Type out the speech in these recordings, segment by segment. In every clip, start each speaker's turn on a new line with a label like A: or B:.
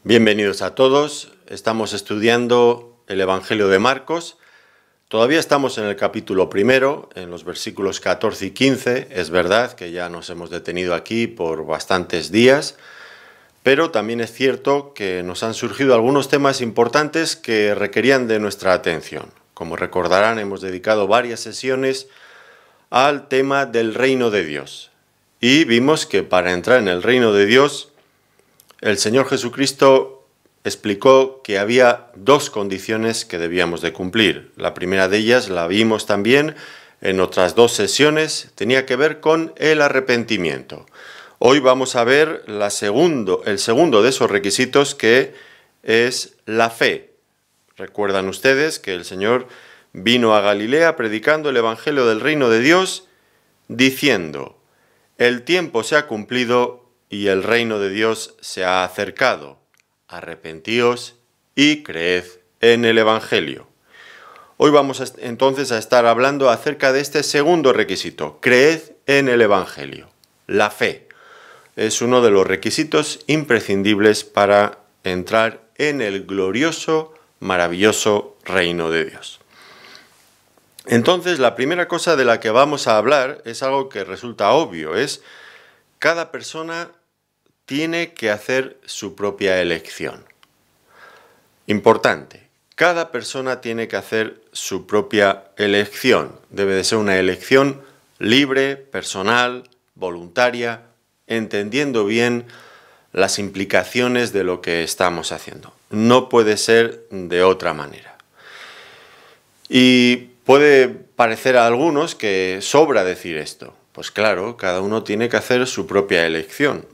A: Bienvenidos a todos. Estamos estudiando el Evangelio de Marcos. Todavía estamos en el capítulo primero, en los versículos 14 y 15. Es verdad que ya nos hemos detenido aquí por bastantes días, pero también es cierto que nos han surgido algunos temas importantes que requerían de nuestra atención. Como recordarán, hemos dedicado varias sesiones al tema del reino de Dios. Y vimos que para entrar en el reino de Dios, el Señor Jesucristo explicó que había dos condiciones que debíamos de cumplir. La primera de ellas la vimos también en otras dos sesiones, tenía que ver con el arrepentimiento. Hoy vamos a ver el segundo de esos requisitos, que es la fe. Recuerdan ustedes que el Señor vino a Galilea predicando el Evangelio del reino de Dios, diciendo: el tiempo se ha cumplido y el reino de Dios se ha acercado. Arrepentíos y creed en el Evangelio. Hoy vamos entonces a estar hablando acerca de este segundo requisito: creed en el Evangelio. La fe es uno de los requisitos imprescindibles para entrar en el glorioso, maravilloso reino de Dios. Entonces, la primera cosa de la que vamos a hablar es algo que resulta obvio, es cada persona tiene que hacer su propia elección. Importante, cada persona tiene que hacer su propia elección. Debe de ser una elección libre, personal, voluntaria, entendiendo bien las implicaciones de lo que estamos haciendo. No puede ser de otra manera. Y puede parecer a algunos que sobra decir esto. Pues claro, cada uno tiene que hacer su propia elección.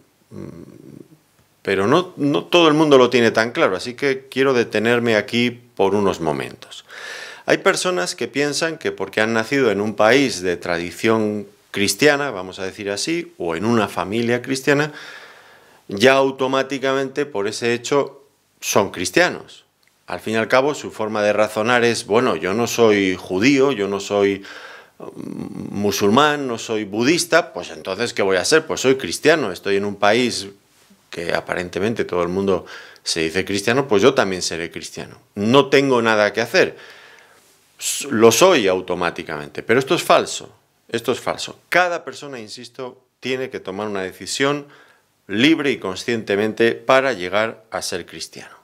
A: Pero no todo el mundo lo tiene tan claro, así que quiero detenerme aquí por unos momentos. Hay personas que piensan que porque han nacido en un país de tradición cristiana, vamos a decir así, o en una familia cristiana, ya automáticamente por ese hecho son cristianos. Al fin y al cabo, su forma de razonar es: bueno, yo no soy judío, yo no soy musulmán, no soy budista, pues entonces ¿qué voy a ser? Pues soy cristiano, estoy en un país que aparentemente todo el mundo se dice cristiano, pues yo también seré cristiano. No tengo nada que hacer, lo soy automáticamente, pero esto es falso, esto es falso. Cada persona, insisto, tiene que tomar una decisión libre y conscientemente para llegar a ser cristiano.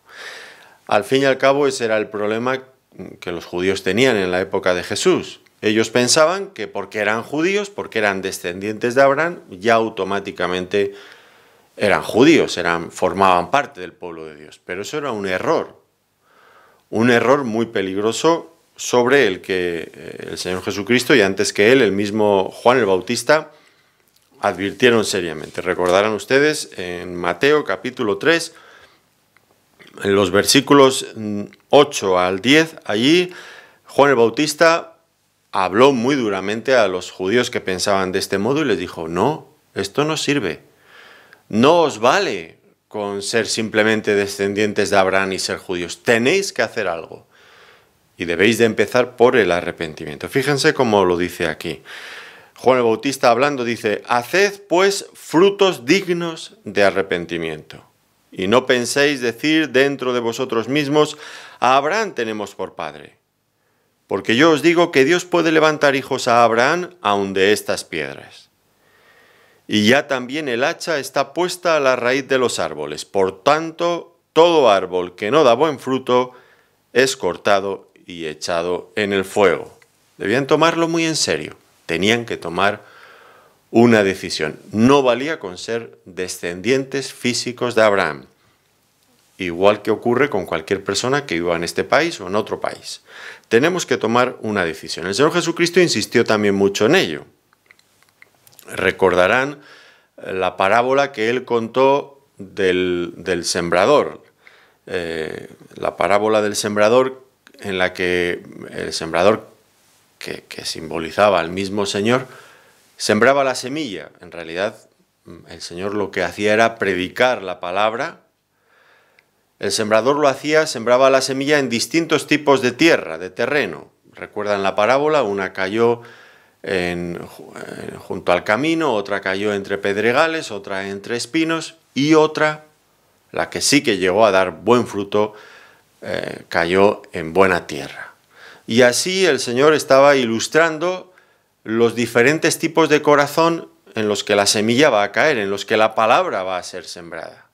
A: Al fin y al cabo, ese era el problema que los judíos tenían en la época de Jesús. Ellos pensaban que porque eran judíos, porque eran descendientes de Abraham, ya automáticamente eran judíos, formaban parte del pueblo de Dios. Pero eso era un error muy peligroso sobre el que el Señor Jesucristo y antes que él, el mismo Juan el Bautista, advirtieron seriamente. Recordarán ustedes en Mateo capítulo 3, en los versículos 8 al 10, allí Juan el Bautista habló muy duramente a los judíos que pensaban de este modo y les dijo: no, esto no sirve. No os vale con ser simplemente descendientes de Abraham y ser judíos. Tenéis que hacer algo. Y debéis de empezar por el arrepentimiento. Fíjense cómo lo dice aquí. Juan el Bautista hablando dice: haced pues frutos dignos de arrepentimiento. Y no penséis decir dentro de vosotros mismos: a Abraham tenemos por padre. Porque yo os digo que Dios puede levantar hijos a Abraham aun de estas piedras. Y ya también el hacha está puesta a la raíz de los árboles. Por tanto, todo árbol que no da buen fruto es cortado y echado en el fuego. Debían tomarlo muy en serio. Tenían que tomar una decisión. No valía con ser descendientes físicos de Abraham. Igual que ocurre con cualquier persona que viva en este país o en otro país. Tenemos que tomar una decisión. El Señor Jesucristo insistió también mucho en ello. Recordarán la parábola que él contó del sembrador. La parábola del sembrador, en la que el sembrador, que simbolizaba al mismo Señor, sembraba la semilla. En realidad, el Señor lo que hacía era predicar la palabra. El sembrador lo hacía, sembraba la semilla en distintos tipos de tierra, de terreno. ¿Recuerdan la parábola? Una cayó junto al camino, otra cayó entre pedregales, otra entre espinos y otra la que sí que llegó a dar buen fruto, cayó en buena tierra. Y así el Señor estaba ilustrando los diferentes tipos de corazón en los que la semilla va a caer, en los que la palabra va a ser sembrada.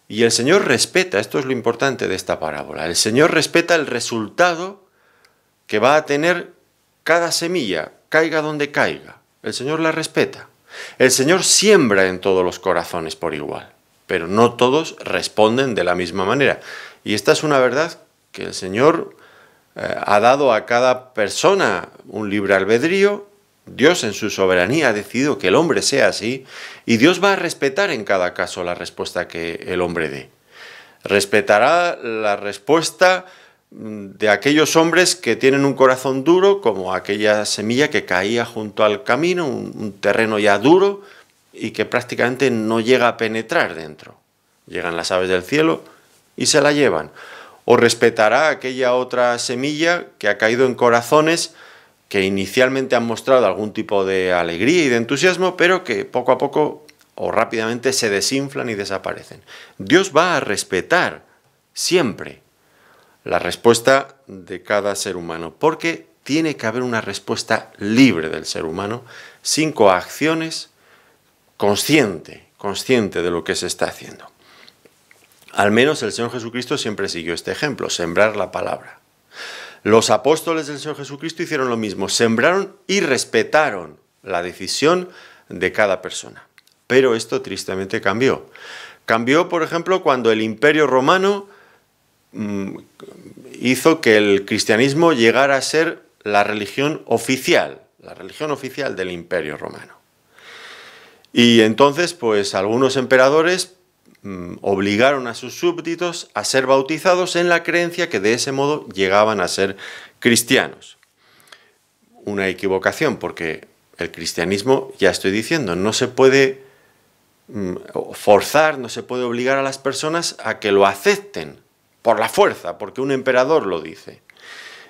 A: Y el Señor respeta, esto es lo importante de esta parábola, el Señor respeta el resultado que va a tener cada semilla, caiga donde caiga. El Señor la respeta. El Señor siembra en todos los corazones por igual, pero no todos responden de la misma manera. Y esta es una verdad que el Señor ha dado a cada persona un libre albedrío. Dios en su soberanía ha decidido que el hombre sea así, y Dios va a respetar en cada caso la respuesta que el hombre dé. Respetará la respuesta de aquellos hombres que tienen un corazón duro, como aquella semilla que caía junto al camino, un terreno ya duro y que prácticamente no llega a penetrar dentro. Llegan las aves del cielo y se la llevan. O respetará aquella otra semilla que ha caído en corazones que inicialmente han mostrado algún tipo de alegría y de entusiasmo, pero que poco a poco o rápidamente se desinflan y desaparecen. Dios va a respetar siempre la respuesta de cada ser humano, porque tiene que haber una respuesta libre del ser humano, sin coacciones, consciente de lo que se está haciendo. Al menos el Señor Jesucristo siempre siguió este ejemplo, sembrar la palabra. Los apóstoles del Señor Jesucristo hicieron lo mismo, sembraron y respetaron la decisión de cada persona. Pero esto tristemente cambió. Cambió, por ejemplo, cuando el Imperio Romano hizo que el cristianismo llegara a ser la religión oficial del Imperio Romano. Y entonces, pues algunos emperadores obligaron a sus súbditos a ser bautizados en la creencia que de ese modo llegaban a ser cristianos. Una equivocación, porque el cristianismo, ya estoy diciendo, no se puede forzar, no se puede obligar a las personas a que lo acepten por la fuerza, porque un emperador lo dice.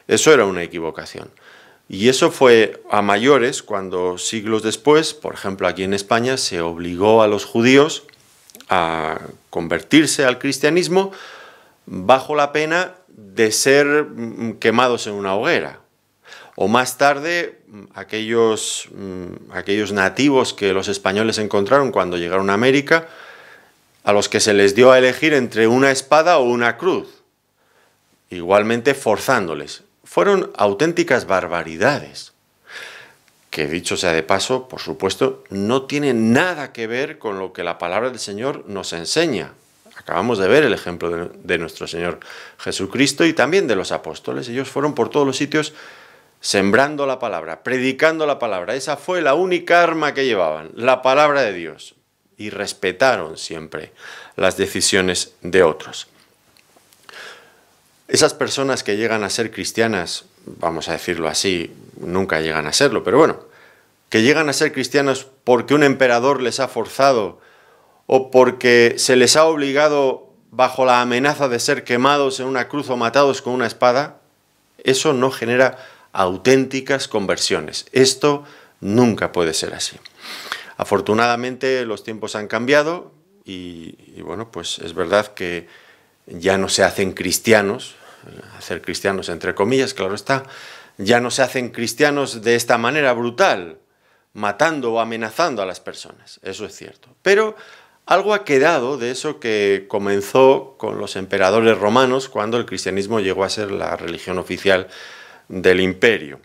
A: Eso era una equivocación. Y eso fue a mayores cuando siglos después, por ejemplo aquí en España, se obligó a los judíos a convertirse al cristianismo bajo la pena de ser quemados en una hoguera. O más tarde, aquellos nativos que los españoles encontraron cuando llegaron a América, a los que se les dio a elegir entre una espada o una cruz, igualmente forzándoles. Fueron auténticas barbaridades, que dicho sea de paso, por supuesto, no tienen nada que ver con lo que la palabra del Señor nos enseña. Acabamos de ver el ejemplo de nuestro Señor Jesucristo y también de los apóstoles. Ellos fueron por todos los sitios sembrando la palabra, predicando la palabra. Esa fue la única arma que llevaban, la palabra de Dios. Y respetaron siempre las decisiones de otros. Esas personas que llegan a ser cristianas, vamos a decirlo así, nunca llegan a serlo, pero bueno, que llegan a ser cristianos porque un emperador les ha forzado o porque se les ha obligado bajo la amenaza de ser quemados en una cruz o matados con una espada, eso no genera auténticas conversiones. Esto nunca puede ser así. Afortunadamente los tiempos han cambiado y bueno, pues es verdad que ya no se hacen cristianos, hacer cristianos entre comillas, claro está, ya no se hacen cristianos de esta manera brutal, matando o amenazando a las personas, eso es cierto. Pero algo ha quedado de eso que comenzó con los emperadores romanos cuando el cristianismo llegó a ser la religión oficial del imperio.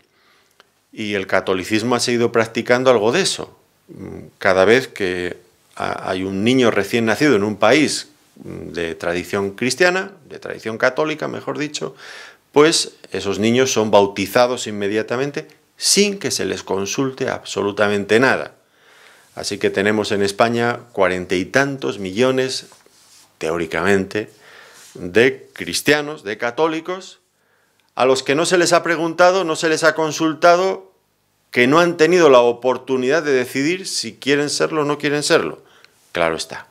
A: Y el catolicismo ha seguido practicando algo de eso. Cada vez que hay un niño recién nacido en un país de tradición cristiana, de tradición católica, mejor dicho, pues esos niños son bautizados inmediatamente sin que se les consulte absolutamente nada. Así que tenemos en España 40 y tantos millones, teóricamente, de cristianos, de católicos, a los que no se les ha preguntado, no se les ha consultado, que no han tenido la oportunidad de decidir si quieren serlo o no quieren serlo. Claro está.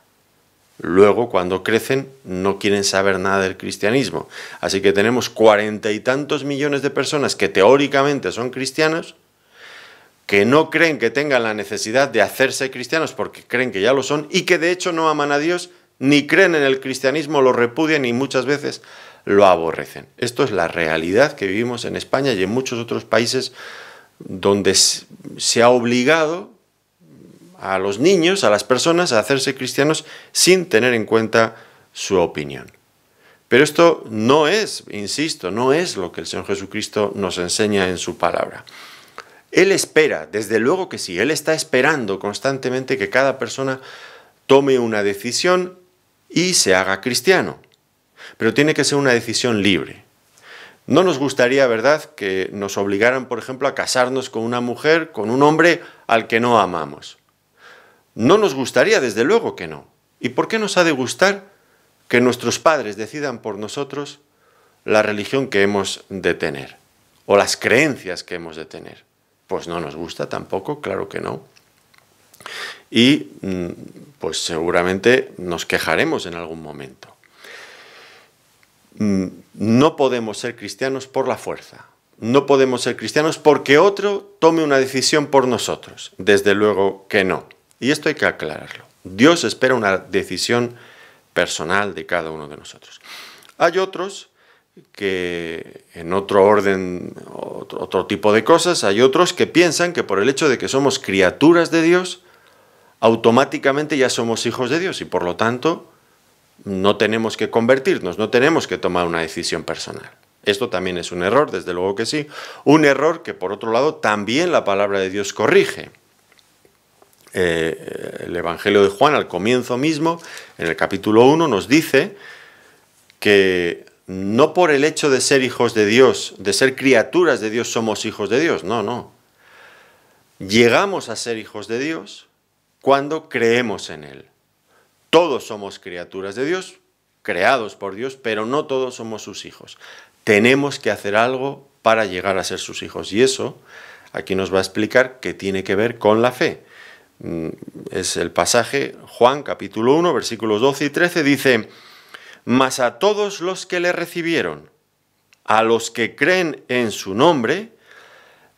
A: Luego, cuando crecen, no quieren saber nada del cristianismo. Así que tenemos 40 y tantos millones de personas que teóricamente son cristianos, que no creen que tengan la necesidad de hacerse cristianos porque creen que ya lo son y que de hecho no aman a Dios ni creen en el cristianismo, lo repudian y muchas veces lo aborrecen. Esto es la realidad que vivimos en España y en muchos otros países donde se ha obligado a los niños, a las personas, a hacerse cristianos sin tener en cuenta su opinión. Pero esto no es, insisto, no es lo que el Señor Jesucristo nos enseña en su palabra. Él espera, desde luego que sí, Él está esperando constantemente que cada persona tome una decisión y se haga cristiano. Pero tiene que ser una decisión libre. No nos gustaría, ¿verdad?, que nos obligaran, por ejemplo, a casarnos con una mujer, con un hombre al que no amamos. No nos gustaría, desde luego que no. ¿Y por qué nos ha de gustar que nuestros padres decidan por nosotros la religión que hemos de tener o las creencias que hemos de tener? Pues no nos gusta tampoco, claro que no. Y pues seguramente nos quejaremos en algún momento. No podemos ser cristianos por la fuerza. No podemos ser cristianos porque otro tome una decisión por nosotros. Desde luego que no. Y esto hay que aclararlo. Dios espera una decisión personal de cada uno de nosotros. Hay otros que en otro orden, otro tipo de cosas, hay otros que piensan que por el hecho de que somos criaturas de Dios, automáticamente ya somos hijos de Dios y por lo tanto no tenemos que convertirnos, no tenemos que tomar una decisión personal. Esto también es un error, desde luego que sí. Un error que por otro lado también la palabra de Dios corrige. El Evangelio de Juan al comienzo mismo, en el capítulo 1, nos dice que no por el hecho de ser hijos de Dios, de ser criaturas de Dios, somos hijos de Dios. No, no. Llegamos a ser hijos de Dios cuando creemos en Él. Todos somos criaturas de Dios, creados por Dios, pero no todos somos sus hijos. Tenemos que hacer algo para llegar a ser sus hijos. Y eso aquí nos va a explicar que tiene que ver con la fe. Es el pasaje, Juan capítulo 1, versículos 12 y 13, dice: mas a todos los que le recibieron, a los que creen en su nombre,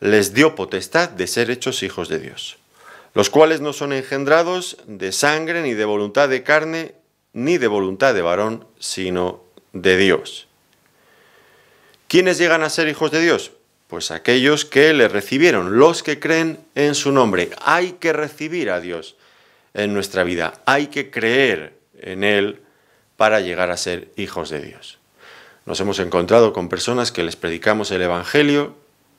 A: les dio potestad de ser hechos hijos de Dios, los cuales no son engendrados de sangre, ni de voluntad de carne, ni de voluntad de varón, sino de Dios. ¿Quiénes llegan a ser hijos de Dios? Pues aquellos que le recibieron, los que creen en su nombre. Hay que recibir a Dios en nuestra vida, hay que creer en Él para llegar a ser hijos de Dios. Nos hemos encontrado con personas que les predicamos el Evangelio,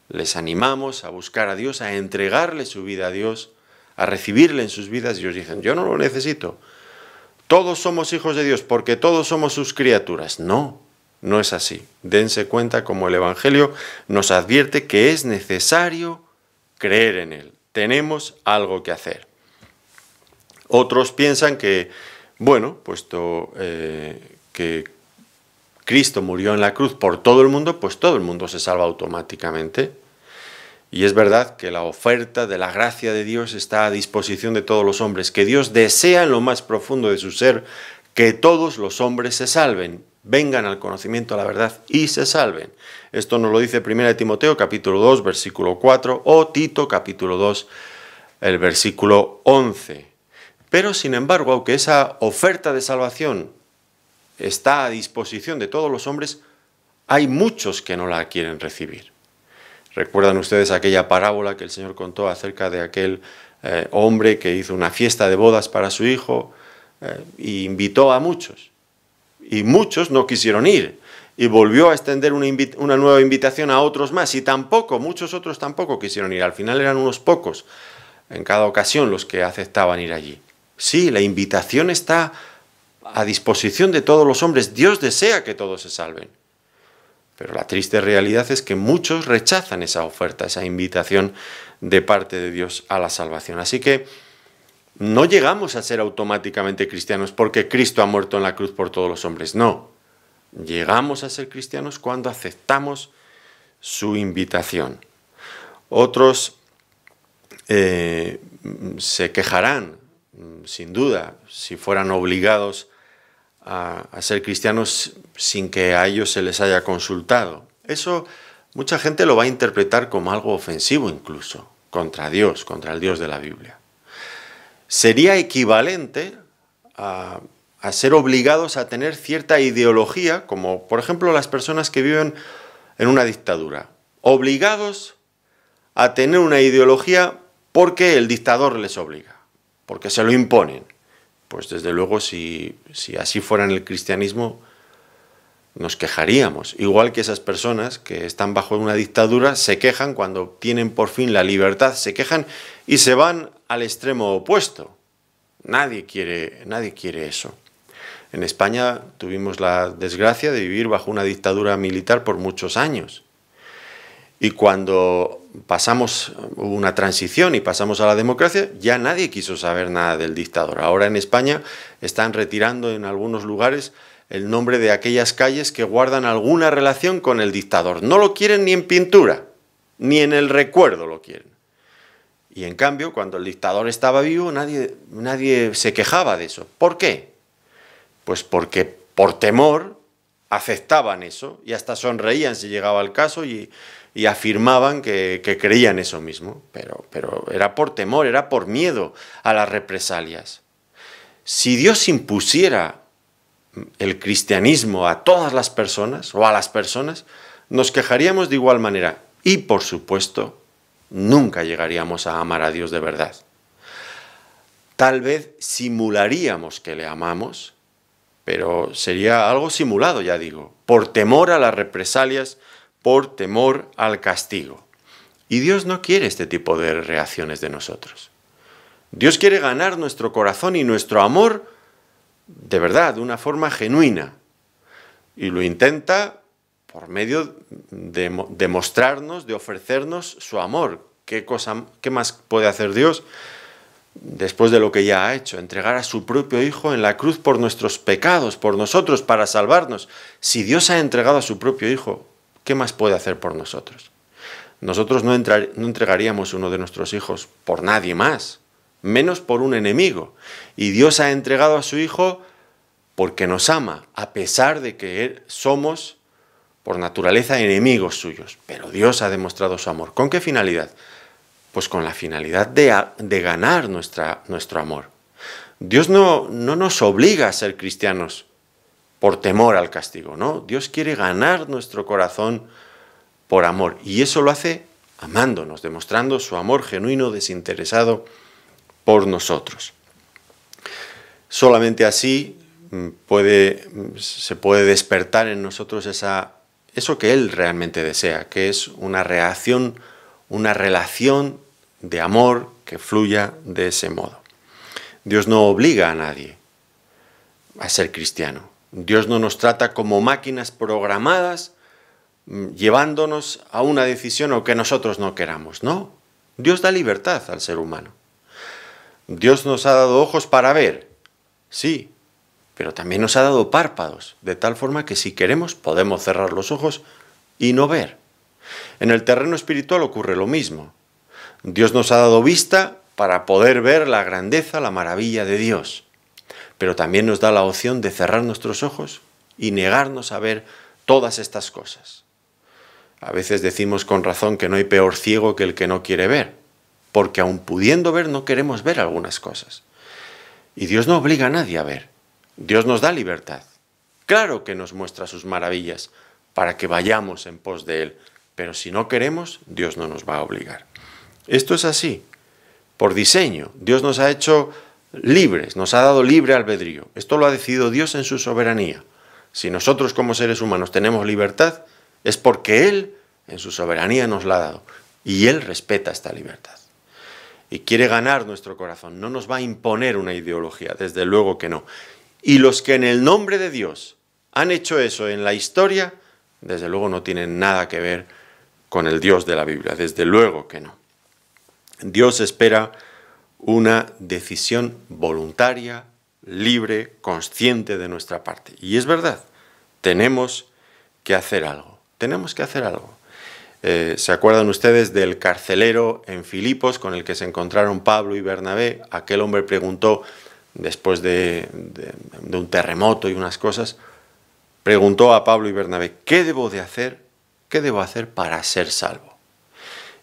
A: les animamos a buscar a Dios, a entregarle su vida a Dios, a recibirle en sus vidas y ellos dicen: yo no lo necesito. Todos somos hijos de Dios porque todos somos sus criaturas. No, no es así. Dense cuenta como el Evangelio nos advierte que es necesario creer en Él. Tenemos algo que hacer. Otros piensan que, bueno, puesto que Cristo murió en la cruz por todo el mundo, pues todo el mundo se salva automáticamente. Y es verdad que la oferta de la gracia de Dios está a disposición de todos los hombres, que Dios desea en lo más profundo de su ser que todos los hombres se salven, vengan al conocimiento de la verdad y se salven. Esto nos lo dice 1 Timoteo capítulo 2, versículo 4, o Tito capítulo 2, el versículo 11. Pero sin embargo, aunque esa oferta de salvación está a disposición de todos los hombres, hay muchos que no la quieren recibir. ¿Recuerdan ustedes aquella parábola que el Señor contó acerca de aquel hombre que hizo una fiesta de bodas para su hijo e invitó a muchos? Y muchos no quisieron ir. Y volvió a extender una nueva invitación a otros más. Y muchos otros tampoco quisieron ir. Al final eran unos pocos en cada ocasión los que aceptaban ir allí. Sí, la invitación está a disposición de todos los hombres. Dios desea que todos se salven. Pero la triste realidad es que muchos rechazan esa oferta, esa invitación de parte de Dios a la salvación. Así que no llegamos a ser automáticamente cristianos porque Cristo ha muerto en la cruz por todos los hombres. No, llegamos a ser cristianos cuando aceptamos su invitación. Otros se quejarán, sin duda, si fueran obligados a ser cristianos sin que a ellos se les haya consultado. Eso mucha gente lo va a interpretar como algo ofensivo incluso, contra Dios, contra el Dios de la Biblia. Sería equivalente a a ser obligados a tener cierta ideología, como por ejemplo las personas que viven en una dictadura, obligados a tener una ideología porque el dictador les obliga, porque se lo imponen. Pues desde luego si así fuera en el cristianismo, nos quejaríamos. Igual que esas personas que están bajo una dictadura se quejan cuando tienen por fin la libertad, se quejan y se van al extremo opuesto. Nadie quiere eso. En España tuvimos la desgracia de vivir bajo una dictadura militar por muchos años. Y cuando hubo una transición y pasamos a la democracia, ya nadie quiso saber nada del dictador. Ahora en España están retirando en algunos lugares el nombre de aquellas calles que guardan alguna relación con el dictador. No lo quieren ni en pintura, ni en el recuerdo lo quieren. Y en cambio, cuando el dictador estaba vivo, nadie se quejaba de eso. ¿Por qué? Pues porque por temor aceptaban eso y hasta sonreían si llegaba el caso y afirmaban que creían eso mismo. Pero era por temor, era por miedo a las represalias. Si Dios impusiera el cristianismo a todas las personas o a las personas, nos quejaríamos de igual manera y, por supuesto, nunca llegaríamos a amar a Dios de verdad. Tal vez simularíamos que le amamos, pero sería algo simulado, ya digo, por temor a las represalias, por temor al castigo. Y Dios no quiere este tipo de reacciones de nosotros. Dios quiere ganar nuestro corazón y nuestro amor de verdad, de una forma genuina. Y lo intenta por medio de mostrarnos, de ofrecernos su amor. ¿Qué más puede hacer Dios después de lo que ya ha hecho? Entregar a su propio Hijo en la cruz por nuestros pecados, por nosotros, para salvarnos. Si Dios ha entregado a su propio Hijo, ¿qué más puede hacer por nosotros? Nosotros no entregaríamos uno de nuestros hijos por nadie más, menos por un enemigo. Y Dios ha entregado a su Hijo porque nos ama, a pesar de que somos, por naturaleza, enemigos suyos. Pero Dios ha demostrado su amor. ¿Con qué finalidad? Pues con la finalidad de ganar nuestro amor. Dios no nos obliga a ser cristianos por temor al castigo, ¿no? Dios quiere ganar nuestro corazón por amor. Y eso lo hace amándonos, demostrando su amor genuino, desinteresado por nosotros. Solamente así se puede despertar en nosotros eso que Él realmente desea, que es una relación de amor que fluya de ese modo. Dios no obliga a nadie a ser cristiano. Dios no nos trata como máquinas programadas llevándonos a una decisión o que nosotros no queramos. No, Dios da libertad al ser humano. Dios nos ha dado ojos para ver, sí, pero también nos ha dado párpados, de tal forma que si queremos podemos cerrar los ojos y no ver. En el terreno espiritual ocurre lo mismo. Dios nos ha dado vista para poder ver la grandeza, la maravilla de Dios, pero también nos da la opción de cerrar nuestros ojos y negarnos a ver todas estas cosas. A veces decimos con razón que no hay peor ciego que el que no quiere ver, porque aun pudiendo ver no queremos ver algunas cosas. Y Dios no obliga a nadie a ver. Dios nos da libertad. Claro que nos muestra sus maravillas para que vayamos en pos de Él, pero si no queremos, Dios no nos va a obligar. Esto es así, por diseño. Dios nos ha hecho libres, nos ha dado libre albedrío. Esto lo ha decidido Dios en su soberanía. Si nosotros como seres humanos tenemos libertad, es porque Él en su soberanía nos la ha dado. Y Él respeta esta libertad. Y quiere ganar nuestro corazón. No nos va a imponer una ideología, desde luego que no. Y los que en el nombre de Dios han hecho eso en la historia, desde luego no tienen nada que ver con el Dios de la Biblia. Desde luego que no. Dios espera una decisión voluntaria, libre, consciente de nuestra parte. Y es verdad, tenemos que hacer algo. Tenemos que hacer algo. ¿Se acuerdan ustedes del carcelero en Filipos con el que se encontraron Pablo y Bernabé? Aquel hombre preguntó, después de un terremoto y unas cosas, preguntó a Pablo y Bernabé, ¿qué debo de hacer? ¿Qué debo hacer para ser salvo?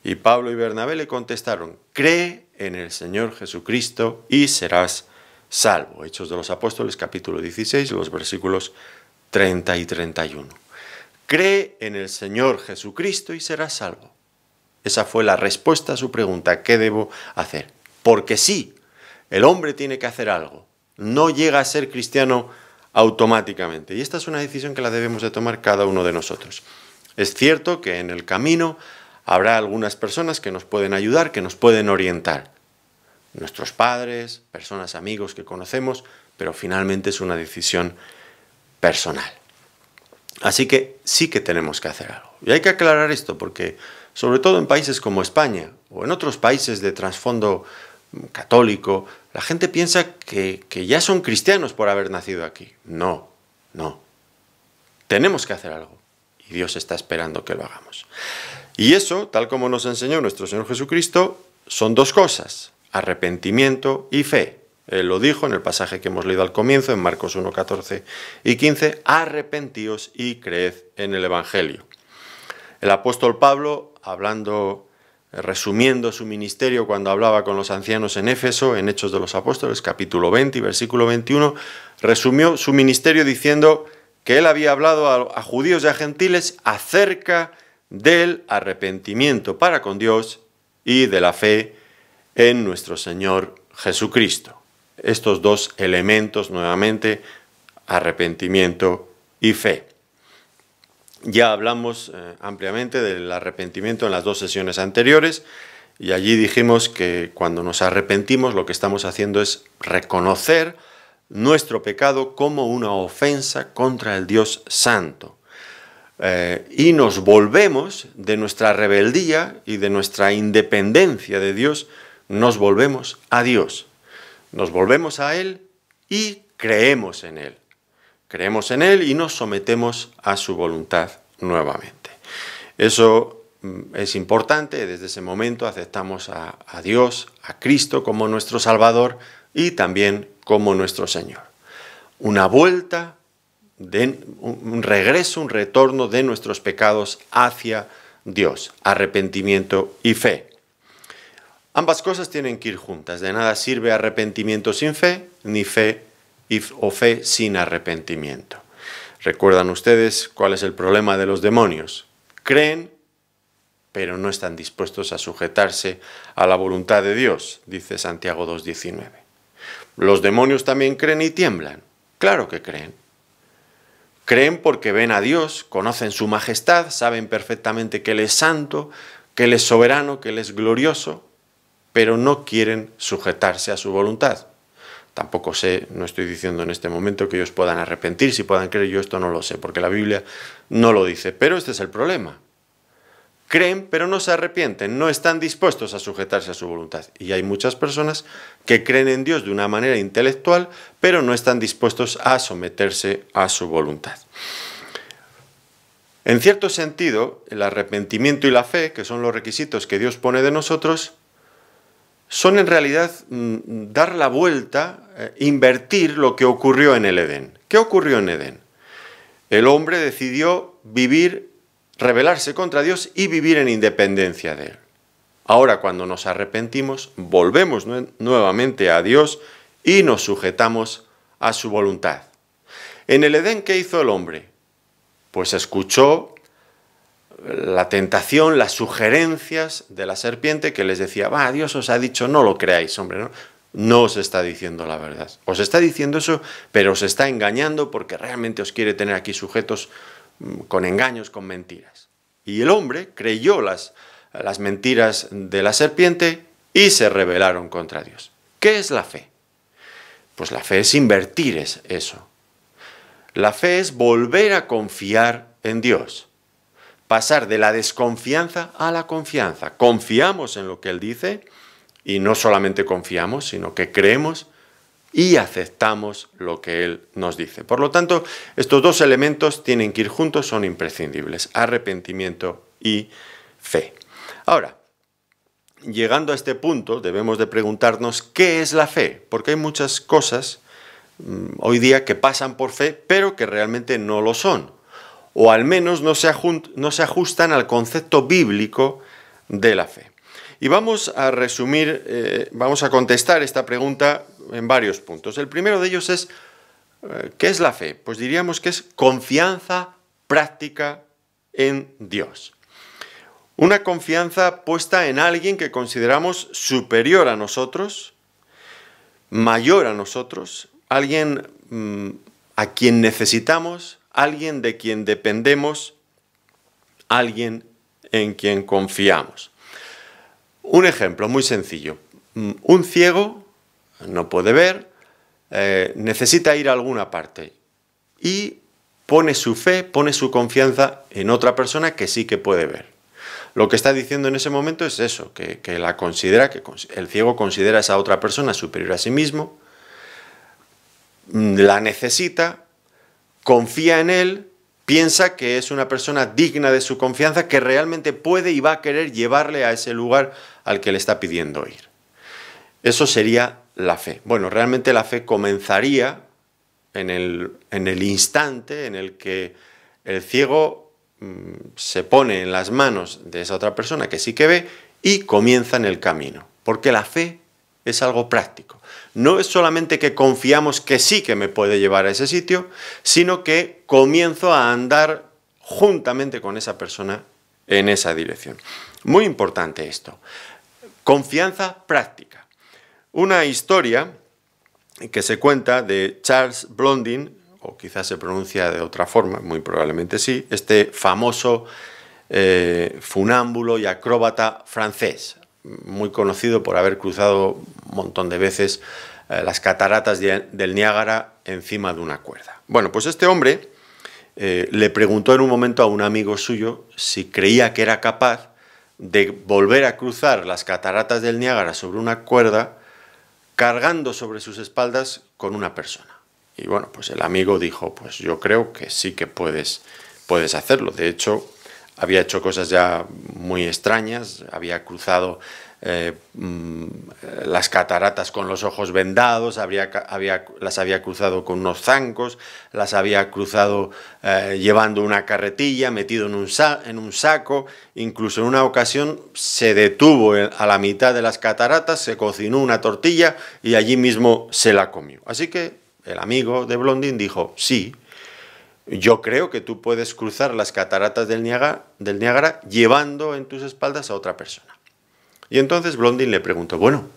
A: Y Pablo y Bernabé le contestaron, cree en el Señor Jesucristo y serás salvo. Hechos de los Apóstoles, capítulo 16, los versículos 30 y 31. Cree en el Señor Jesucristo y serás salvo. Esa fue la respuesta a su pregunta, ¿qué debo hacer? Porque sí, el hombre tiene que hacer algo. No llega a ser cristiano automáticamente. Y esta es una decisión que la debemos de tomar cada uno de nosotros. Es cierto que en el camino habrá algunas personas que nos pueden ayudar, que nos pueden orientar. Nuestros padres, personas, amigos que conocemos, pero finalmente es una decisión personal. Así que sí que tenemos que hacer algo. Y hay que aclarar esto porque, sobre todo en países como España o en otros países de trasfondo católico, la gente piensa que ya son cristianos por haber nacido aquí. No, no. Tenemos que hacer algo y Dios está esperando que lo hagamos. Y eso, tal como nos enseñó nuestro Señor Jesucristo, son dos cosas, arrepentimiento y fe. Él lo dijo en el pasaje que hemos leído al comienzo, en Marcos 1, 14 y 15, arrepentíos y creed en el Evangelio. El apóstol Pablo, resumiendo su ministerio cuando hablaba con los ancianos en Éfeso, en Hechos de los Apóstoles, capítulo 20 y versículo 21, resumió su ministerio diciendo que él había hablado a judíos y a gentiles acerca del arrepentimiento para con Dios y de la fe en nuestro Señor Jesucristo. Estos dos elementos, nuevamente, arrepentimiento y fe. Ya hablamos ampliamente del arrepentimiento en las dos sesiones anteriores y allí dijimos que cuando nos arrepentimos lo que estamos haciendo es reconocer nuestro pecado como una ofensa contra el Dios Santo. Y nos volvemos de nuestra rebeldía y de nuestra independencia de Dios, nos volvemos a Dios. Nos volvemos a Él y creemos en Él. Creemos en Él y nos sometemos a su voluntad nuevamente. Eso es importante. Desde ese momento aceptamos a Dios, a Cristo como nuestro Salvador y también como nuestro Señor. Una vuelta, un regreso, un retorno de nuestros pecados hacia Dios. Arrepentimiento y fe. Ambas cosas tienen que ir juntas. De nada sirve arrepentimiento sin fe, ni fe o fe sin arrepentimiento. ¿Recuerdan ustedes cuál es el problema de los demonios? Creen, pero no están dispuestos a sujetarse a la voluntad de Dios, dice Santiago 2:19. ¿Los demonios también creen y tiemblan? Claro que creen. Creen porque ven a Dios, conocen su majestad, saben perfectamente que Él es santo, que Él es soberano, que Él es glorioso, pero no quieren sujetarse a su voluntad. Tampoco sé, no estoy diciendo en este momento que ellos puedan arrepentirse y puedan creer, yo esto no lo sé, porque la Biblia no lo dice, pero este es el problema. Creen, pero no se arrepienten, no están dispuestos a sujetarse a su voluntad. Y hay muchas personas que creen en Dios de una manera intelectual, pero no están dispuestos a someterse a su voluntad. En cierto sentido, el arrepentimiento y la fe, que son los requisitos que Dios pone de nosotros, son en realidad dar la vuelta, invertir lo que ocurrió en el Edén. ¿Qué ocurrió en Edén? El hombre decidió rebelarse contra Dios y vivir en independencia de Él. Ahora, cuando nos arrepentimos, volvemos nuevamente a Dios y nos sujetamos a su voluntad. En el Edén, ¿qué hizo el hombre? Pues escuchó la tentación, las sugerencias de la serpiente que les decía, Dios os ha dicho, no lo creáis, hombre, ¿no? No os está diciendo la verdad. Os está diciendo eso, pero os está engañando porque realmente os quiere tener aquí sujetos con engaños, con mentiras. Y el hombre creyó las mentiras de la serpiente y se rebelaron contra Dios. ¿Qué es la fe? Pues la fe es invertir eso. La fe es volver a confiar en Dios. Pasar de la desconfianza a la confianza. Confiamos en lo que Él dice y no solamente confiamos, sino que creemos y aceptamos lo que Él nos dice. Por lo tanto, estos dos elementos tienen que ir juntos, son imprescindibles. Arrepentimiento y fe. Ahora, llegando a este punto, debemos de preguntarnos ¿qué es la fe? Porque hay muchas cosas hoy día que pasan por fe, pero que realmente no lo son. O al menos no se ajustan al concepto bíblico de la fe. Y vamos a resumir, vamos a contestar esta pregunta en varios puntos. El primero de ellos es, ¿qué es la fe? Pues diríamos que es confianza práctica en Dios. Una confianza puesta en alguien que consideramos superior a nosotros, mayor a nosotros, alguien a quien necesitamos, alguien de quien dependemos, alguien en quien confiamos. Un ejemplo muy sencillo. Un ciego no puede ver, necesita ir a alguna parte y pone su fe, pone su confianza en otra persona que sí que puede ver. Lo que está diciendo en ese momento es eso, que el ciego considera a esa otra persona superior a sí mismo, la necesita, confía en él, piensa que es una persona digna de su confianza, que realmente puede y va a querer llevarle a ese lugar al que le está pidiendo ir. Eso sería la fe. Bueno, realmente la fe comenzaría en el instante en el que el ciego se pone en las manos de esa otra persona que sí que ve y comienza en el camino. Porque la fe es algo práctico. No es solamente que confiamos que sí que me puede llevar a ese sitio, sino que comienzo a andar juntamente con esa persona en esa dirección. Muy importante esto. Confianza práctica. Una historia que se cuenta de Charles Blondin, o quizás se pronuncia de otra forma, muy probablemente sí, este famoso funámbulo y acróbata francés, muy conocido por haber cruzado un montón de veces las cataratas del Niágara encima de una cuerda. Bueno, pues este hombre le preguntó en un momento a un amigo suyo si creía que era capaz de volver a cruzar las cataratas del Niágara sobre una cuerda cargando sobre sus espaldas con una persona. Y bueno, pues el amigo dijo, pues yo creo que sí que puedes hacerlo. De hecho, había hecho cosas ya muy extrañas, había cruzado las cataratas con los ojos vendados, las había cruzado con unos zancos, las había cruzado llevando una carretilla, metido en un saco, incluso en una ocasión se detuvo a la mitad de las cataratas, se cocinó una tortilla y allí mismo se la comió. Así que el amigo de Blondin dijo, sí, yo creo que tú puedes cruzar las cataratas del Niágara llevando en tus espaldas a otra persona. Y entonces Blondin le preguntó, bueno,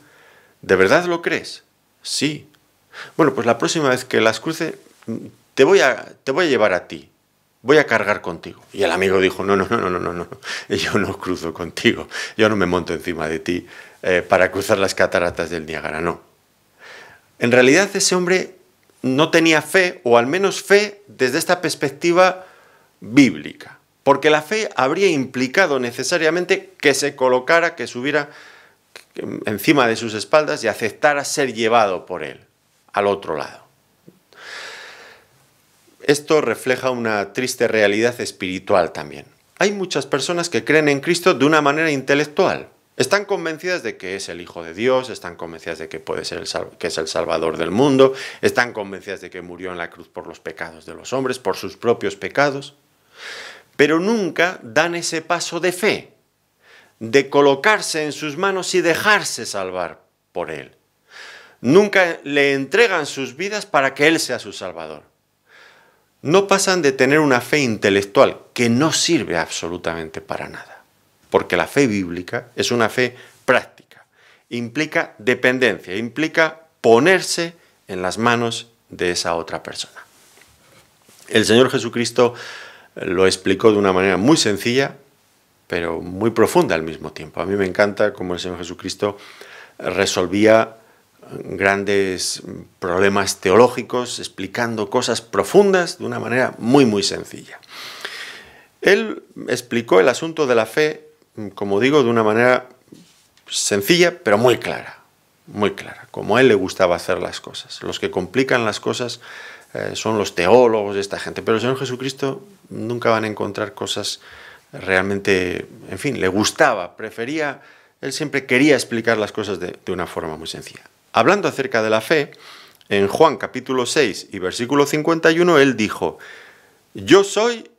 A: ¿de verdad lo crees? Sí. Bueno, pues la próxima vez que las cruce, te voy a llevar a ti, voy a cargar contigo. Y el amigo dijo, no, yo no cruzo contigo, yo no me monto encima de ti para cruzar las cataratas del Niágara, no. En realidad ese hombre no tenía fe, o al menos fe desde esta perspectiva bíblica. Porque la fe habría implicado necesariamente que se colocara, que subiera encima de sus espaldas y aceptara ser llevado por él al otro lado. Esto refleja una triste realidad espiritual también. Hay muchas personas que creen en Cristo de una manera intelectual. Están convencidas de que es el Hijo de Dios, están convencidas de que que es el Salvador del mundo, están convencidas de que murió en la cruz por los pecados de los hombres, por sus propios pecados, pero nunca dan ese paso de fe, de colocarse en sus manos y dejarse salvar por Él. Nunca le entregan sus vidas para que Él sea su Salvador. No pasan de tener una fe intelectual que no sirve absolutamente para nada, porque la fe bíblica es una fe práctica, implica dependencia, implica ponerse en las manos de esa otra persona. El Señor Jesucristo lo explicó de una manera muy sencilla, pero muy profunda al mismo tiempo. A mí me encanta cómo el Señor Jesucristo resolvía grandes problemas teológicos, explicando cosas profundas de una manera muy, muy sencilla. Él explicó el asunto de la fe, como digo, de una manera sencilla, pero muy clara, como a él le gustaba hacer las cosas. Los que complican las cosas son los teólogos de esta gente, pero el Señor Jesucristo nunca van a encontrar cosas realmente, en fin, le gustaba, prefería, él siempre quería explicar las cosas de una forma muy sencilla. Hablando acerca de la fe, en Juan capítulo 6 y versículo 51, él dijo, yo soy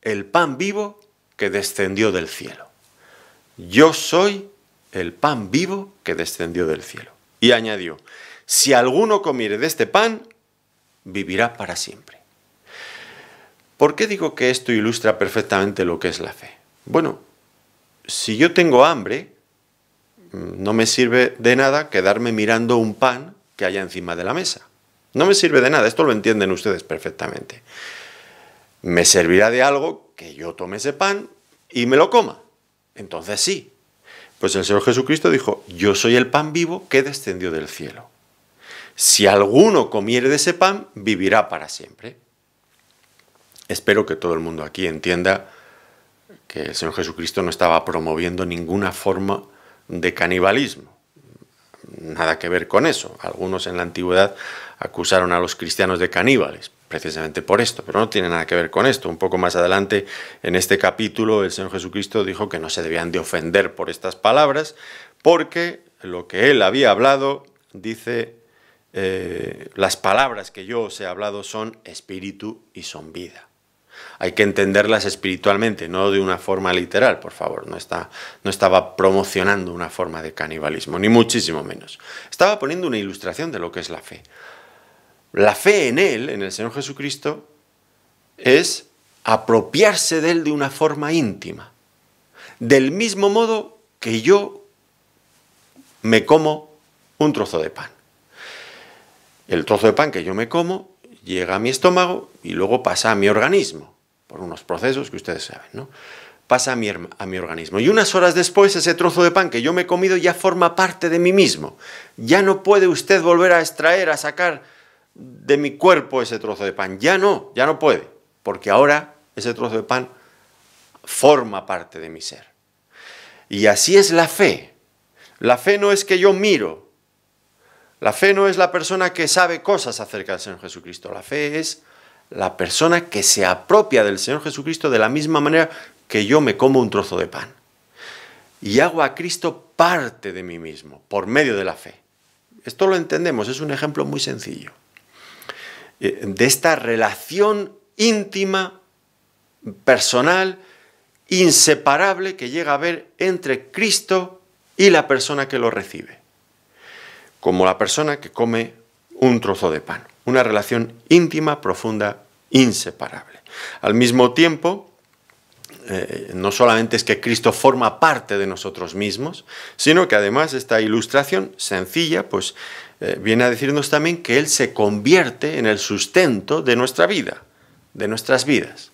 A: el pan vivo que descendió del cielo. Yo soy el pan vivo que descendió del cielo. Y añadió, Si alguno comiere de este pan, vivirá para siempre. ¿Por qué digo que esto ilustra perfectamente lo que es la fe? Bueno, si yo tengo hambre, no me sirve de nada quedarme mirando un pan que haya encima de la mesa. No me sirve de nada, esto lo entienden ustedes perfectamente. Me servirá de algo que yo tome ese pan y me lo coma. Entonces sí. Pues el Señor Jesucristo dijo, yo soy el pan vivo que descendió del cielo. Si alguno comiere de ese pan, vivirá para siempre. Espero que todo el mundo aquí entienda que el Señor Jesucristo no estaba promoviendo ninguna forma de canibalismo. Nada que ver con eso. Algunos en la antigüedad acusaron a los cristianos de caníbales, precisamente por esto, pero no tiene nada que ver con esto. Un poco más adelante, en este capítulo, el Señor Jesucristo dijo que no se debían de ofender por estas palabras, porque lo que Él había hablado, dice, las palabras que yo os he hablado son espíritu y son vida. Hay que entenderlas espiritualmente, no de una forma literal, por favor. No estaba promocionando una forma de canibalismo, ni muchísimo menos. Estaba poniendo una ilustración de lo que es la fe. La fe en Él, en el Señor Jesucristo, es apropiarse de Él de una forma íntima. Del mismo modo que yo me como un trozo de pan. El trozo de pan que yo me como llega a mi estómago y luego pasa a mi organismo, por unos procesos que ustedes saben, ¿no? Pasa a mi organismo. Y unas horas después ese trozo de pan que yo me he comido ya forma parte de mí mismo. Ya no puede usted volver a extraer, a sacar de mi cuerpo ese trozo de pan. Ya no puede, porque ahora ese trozo de pan forma parte de mi ser. Y así es la fe. La fe no es que yo miro. La fe no es la persona que sabe cosas acerca del Señor Jesucristo. La fe es la persona que se apropia del Señor Jesucristo de la misma manera que yo me como un trozo de pan. Y hago a Cristo parte de mí mismo, por medio de la fe. Esto lo entendemos, es un ejemplo muy sencillo. De esta relación íntima, personal, inseparable que llega a haber entre Cristo y la persona que lo recibe. Como la persona que come un trozo de pan. Una relación íntima, profunda, inseparable. Al mismo tiempo, no solamente es que Cristo forma parte de nosotros mismos, sino que además esta ilustración sencilla, pues viene a decirnos también que Él se convierte en el sustento de nuestra vida, de nuestras vidas.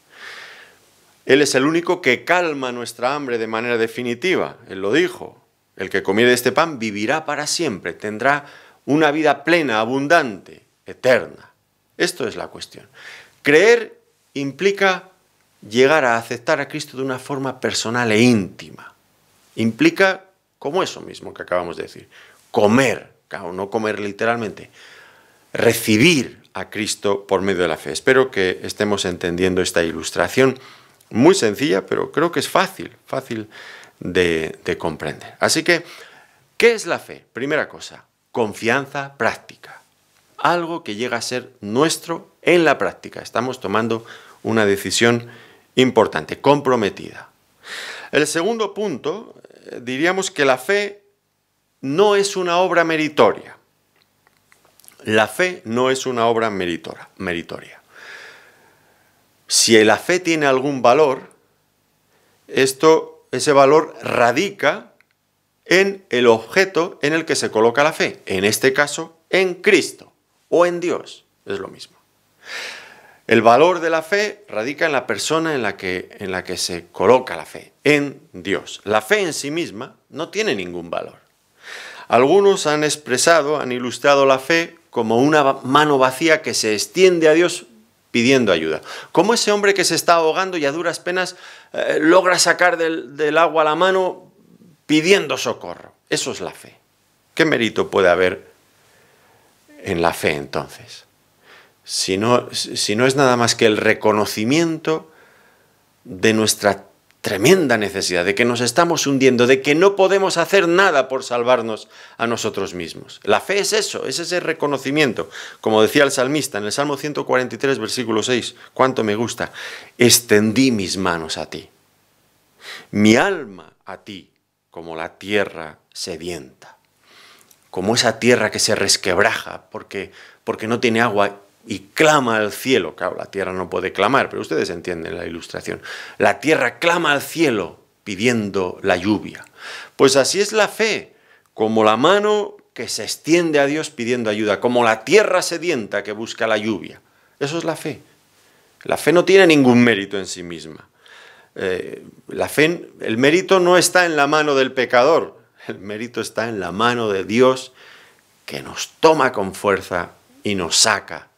A: Él es el único que calma nuestra hambre de manera definitiva. Él lo dijo. El que comiere de este pan vivirá para siempre, tendrá una vida plena, abundante, eterna. Esto es la cuestión. Creer implica llegar a aceptar a Cristo de una forma personal e íntima. Implica, como eso mismo que acabamos de decir, comer, claro, no comer literalmente, recibir a Cristo por medio de la fe. Espero que estemos entendiendo esta ilustración muy sencilla, pero creo que es fácil de comprender. Así que, ¿qué es la fe? Primera cosa, confianza práctica. Algo que llega a ser nuestro en la práctica. Estamos tomando una decisión importante, comprometida. El segundo punto, diríamos que la fe no es una obra meritoria. La fe no es una obra meritoria. Si la fe tiene algún valor, ese valor radica en el objeto en el que se coloca la fe. En este caso, en Cristo o en Dios. Es lo mismo. El valor de la fe radica en la persona en la que se coloca la fe, en Dios. La fe en sí misma no tiene ningún valor. Algunos han ilustrado la fe como una mano vacía que se extiende a Dios pidiendo ayuda. Como ese hombre que se está ahogando y a duras penas logra sacar del agua la mano pidiendo socorro. Eso es la fe. ¿Qué mérito puede haber en la fe entonces? Si no es nada más que el reconocimiento de nuestra tremenda necesidad, de que nos estamos hundiendo, de que no podemos hacer nada por salvarnos a nosotros mismos. La fe es eso, es ese reconocimiento. Como decía el salmista en el Salmo 143, versículo 6, cuánto me gusta, extendí mis manos a ti, mi alma a ti, como la tierra sedienta. como esa tierra que se resquebraja porque no tiene agua y clama al cielo. Claro, la tierra no puede clamar, pero ustedes entienden la ilustración. La tierra clama al cielo pidiendo la lluvia. Pues así es la fe, como la mano que se extiende a Dios pidiendo ayuda, como la tierra sedienta que busca la lluvia. Eso es la fe. La fe no tiene ningún mérito en sí misma. La fe, el mérito no está en la mano del pecador, el mérito está en la mano de Dios que nos toma con fuerza y nos saca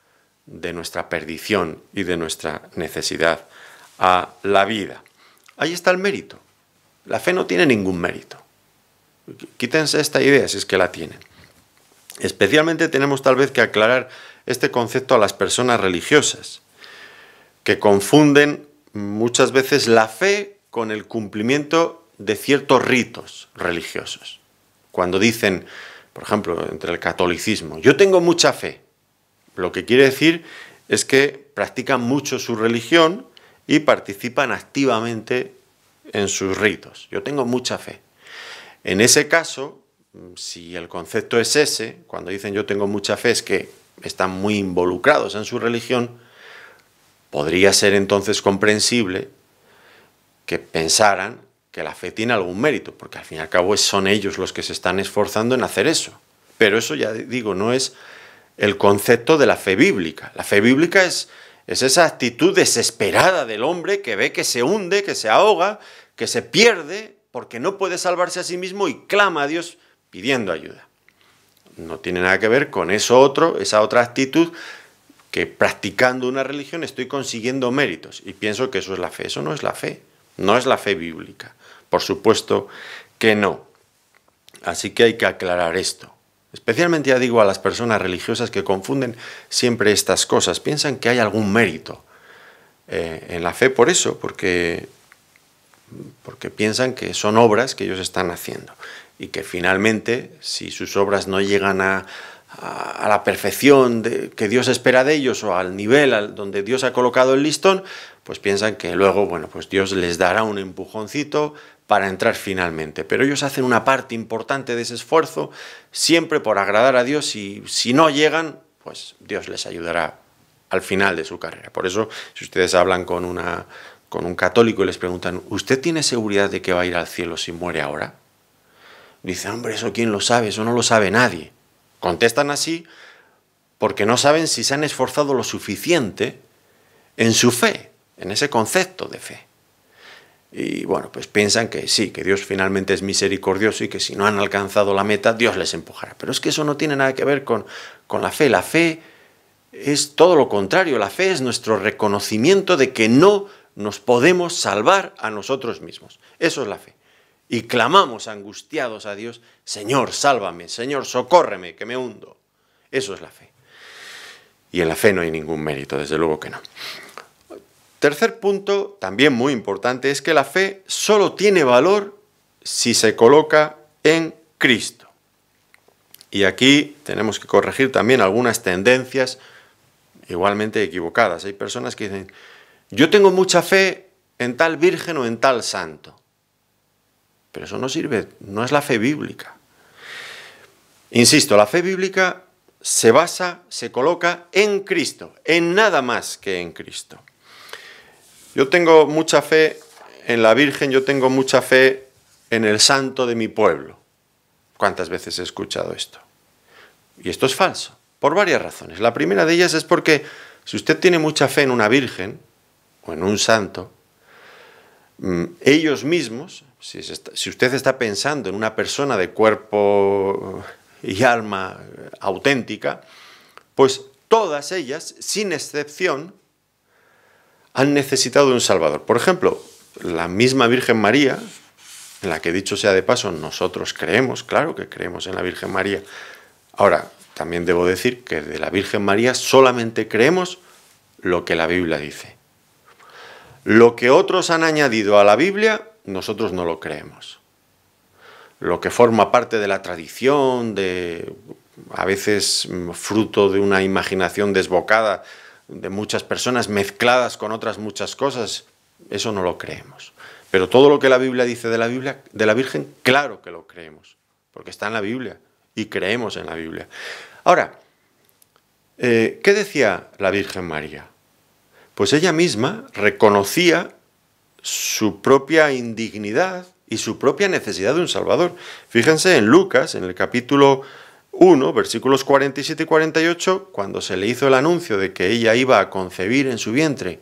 A: de nuestra perdición y de nuestra necesidad a la vida. Ahí está el mérito. La fe no tiene ningún mérito. Quítense esta idea si es que la tienen. Especialmente tenemos tal vez que aclarar este concepto a las personas religiosas, que confunden muchas veces la fe con el cumplimiento de ciertos ritos religiosos. Cuando dicen, por ejemplo, entre el catolicismo, yo tengo mucha fe, lo que quiere decir es que practican mucho su religión y participan activamente en sus ritos. Yo tengo mucha fe. En ese caso, si el concepto es ese, cuando dicen yo tengo mucha fe, es que están muy involucrados en su religión, podría ser entonces comprensible que pensaran que la fe tiene algún mérito, porque al fin y al cabo son ellos los que se están esforzando en hacer eso. Pero eso, ya digo, no es el concepto de la fe bíblica. La fe bíblica es esa actitud desesperada del hombre que ve que se hunde, que se ahoga, que se pierde, porque no puede salvarse a sí mismo y clama a Dios pidiendo ayuda. No tiene nada que ver con eso otro, esa otra actitud, que practicando una religión estoy consiguiendo méritos. Y pienso que eso es la fe. Eso no es la fe. No es la fe bíblica. Por supuesto que no. Así que hay que aclarar esto. Especialmente, ya digo, a las personas religiosas que confunden siempre estas cosas. Piensan que hay algún mérito en la fe por eso, porque piensan que son obras que ellos están haciendo. Y que finalmente, si sus obras no llegan a la perfección que Dios espera de ellos o al nivel donde Dios ha colocado el listón, pues piensan que luego, bueno, pues Dios les dará un empujoncito para entrar finalmente. Pero ellos hacen una parte importante de ese esfuerzo siempre por agradar a Dios y si no llegan, pues Dios les ayudará al final de su carrera. Por eso, si ustedes hablan con un católico y les preguntan, ¿usted tiene seguridad de que va a ir al cielo si muere ahora? Dicen, hombre, ¿eso quién lo sabe? Eso no lo sabe nadie. Contestan así porque no saben si se han esforzado lo suficiente en su fe, en ese concepto de fe. Y bueno, pues piensan que sí, que Dios finalmente es misericordioso y que si no han alcanzado la meta, Dios les empujará. Pero es que eso no tiene nada que ver con la fe. La fe es todo lo contrario. La fe es nuestro reconocimiento de que no nos podemos salvar a nosotros mismos. Eso es la fe. Y clamamos angustiados a Dios, Señor, sálvame, Señor, socórreme, que me hundo. Eso es la fe. Y en la fe no hay ningún mérito, desde luego que no. Tercer punto, también muy importante, es que la fe solo tiene valor si se coloca en Cristo. Y aquí tenemos que corregir también algunas tendencias igualmente equivocadas. Hay personas que dicen, yo tengo mucha fe en tal virgen o en tal santo. Pero eso no sirve, no es la fe bíblica. Insisto, la fe bíblica se basa, se coloca en Cristo, en nada más que en Cristo. Yo tengo mucha fe en la Virgen, yo tengo mucha fe en el santo de mi pueblo. ¿Cuántas veces he escuchado esto? Y esto es falso, por varias razones. La primera de ellas es porque si usted tiene mucha fe en una Virgen o en un santo, ellos mismos, si usted está pensando en una persona de cuerpo y alma auténtica, pues todas ellas, sin excepción, han necesitado de un Salvador. Por ejemplo, la misma Virgen María, en la que dicho sea de paso, nosotros creemos, claro que creemos en la Virgen María. Ahora, también debo decir que de la Virgen María solamente creemos lo que la Biblia dice. Lo que otros han añadido a la Biblia, nosotros no lo creemos. Lo que forma parte de la tradición, a veces fruto de una imaginación desbocada de muchas personas mezcladas con otras muchas cosas, eso no lo creemos. Pero todo lo que la Biblia dice de la Virgen, claro que lo creemos, porque está en la Biblia y creemos en la Biblia. Ahora, ¿qué decía la Virgen María? Pues ella misma reconocía su propia indignidad y su propia necesidad de un Salvador. Fíjense en Lucas, en el capítulo 1, versículos 47 y 48, cuando se le hizo el anuncio de que ella iba a concebir en su vientre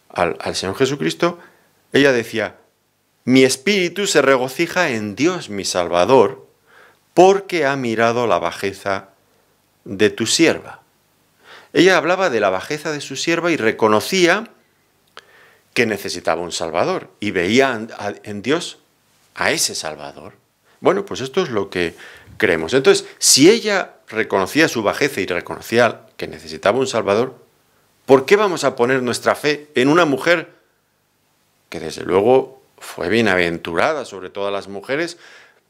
A: al Señor Jesucristo, ella decía: mi espíritu se regocija en Dios mi Salvador, porque ha mirado la bajeza de tu sierva. Ella hablaba de la bajeza de su sierva y reconocía que necesitaba un Salvador, y veía en Dios a ese Salvador. Bueno, pues esto es lo que creemos. Entonces, si ella reconocía su bajeza y reconocía que necesitaba un Salvador, ¿por qué vamos a poner nuestra fe en una mujer que desde luego fue bienaventurada sobre todas las mujeres,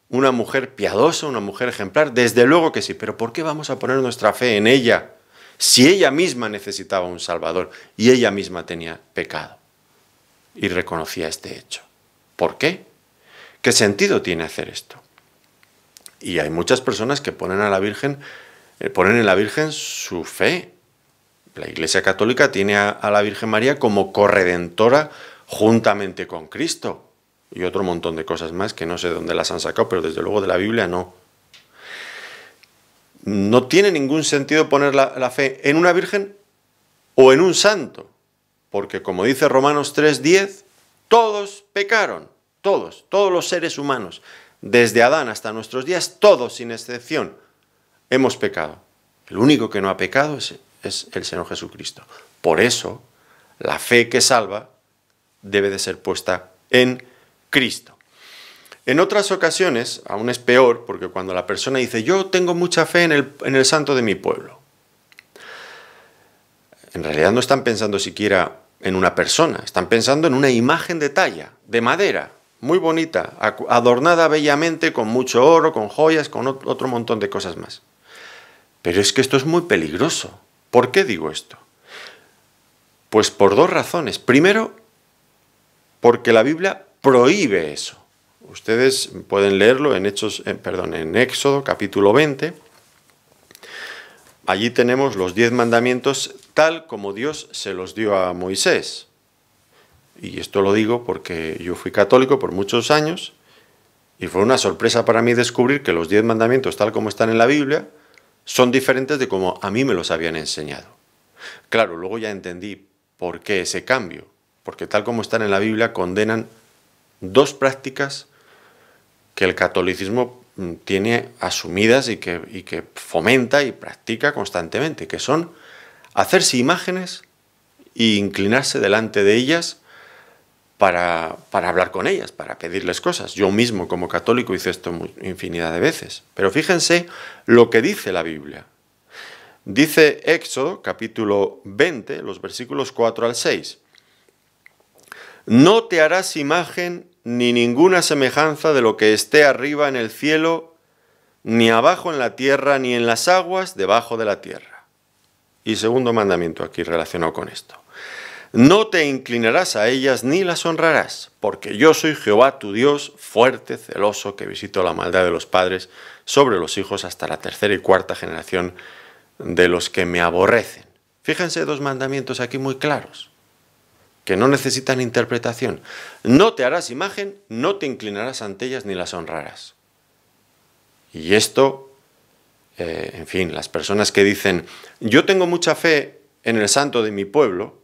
A: una mujer piadosa, una mujer ejemplar? Desde luego que sí, pero ¿por qué vamos a poner nuestra fe en ella si ella misma necesitaba un Salvador y ella misma tenía pecado y reconocía este hecho? ¿Por qué? ¿Qué sentido tiene hacer esto? Y hay muchas personas que ponen a la Virgen, ponen en la Virgen su fe. La Iglesia Católica tiene a la Virgen María como corredentora juntamente con Cristo, y otro montón de cosas más que no sé dónde las han sacado, pero desde luego de la Biblia no. No tiene ningún sentido poner la fe en una virgen o en un santo, porque como dice Romanos 3:10, todos pecaron, todos los seres humanos, desde Adán hasta nuestros días, todos sin excepción, hemos pecado. El único que no ha pecado es el Señor Jesucristo. Por eso, la fe que salva debe de ser puesta en Cristo. En otras ocasiones, aún es peor, porque cuando la persona dice: yo tengo mucha fe en el santo de mi pueblo, en realidad no están pensando siquiera en una persona, están pensando en una imagen de talla, de madera, muy bonita, adornada bellamente con mucho oro, con joyas, con otro montón de cosas más. Pero es que esto es muy peligroso. ¿Por qué digo esto? Pues por dos razones. Primero, porque la Biblia prohíbe eso. Ustedes pueden leerlo en Éxodo, capítulo 20. Allí tenemos los 10 mandamientos tal como Dios se los dio a Moisés. Y esto lo digo porque yo fui católico por muchos años y fue una sorpresa para mí descubrir que los 10 mandamientos tal como están en la Biblia son diferentes de como a mí me los habían enseñado. Claro, luego ya entendí por qué ese cambio, porque tal como están en la Biblia condenan dos prácticas que el catolicismo tiene asumidas y que fomenta y practica constantemente, que son hacerse imágenes e inclinarse delante de ellas para hablar con ellas, para pedirles cosas. Yo mismo como católico hice esto infinidad de veces. Pero fíjense lo que dice la Biblia. Dice Éxodo, capítulo 20, los versículos 4 al 6. No te harás imagen ni ninguna semejanza de lo que esté arriba en el cielo, ni abajo en la tierra, ni en las aguas debajo de la tierra. Y segundo mandamiento aquí relacionado con esto. No te inclinarás a ellas ni las honrarás, porque yo soy Jehová tu Dios, fuerte, celoso, que visito la maldad de los padres sobre los hijos hasta la tercera y cuarta generación de los que me aborrecen. Fíjense, dos mandamientos aquí muy claros, que no necesitan interpretación. No te harás imagen, no te inclinarás ante ellas ni las honrarás. Y esto, en fin, las personas que dicen, yo tengo mucha fe en el santo de mi pueblo,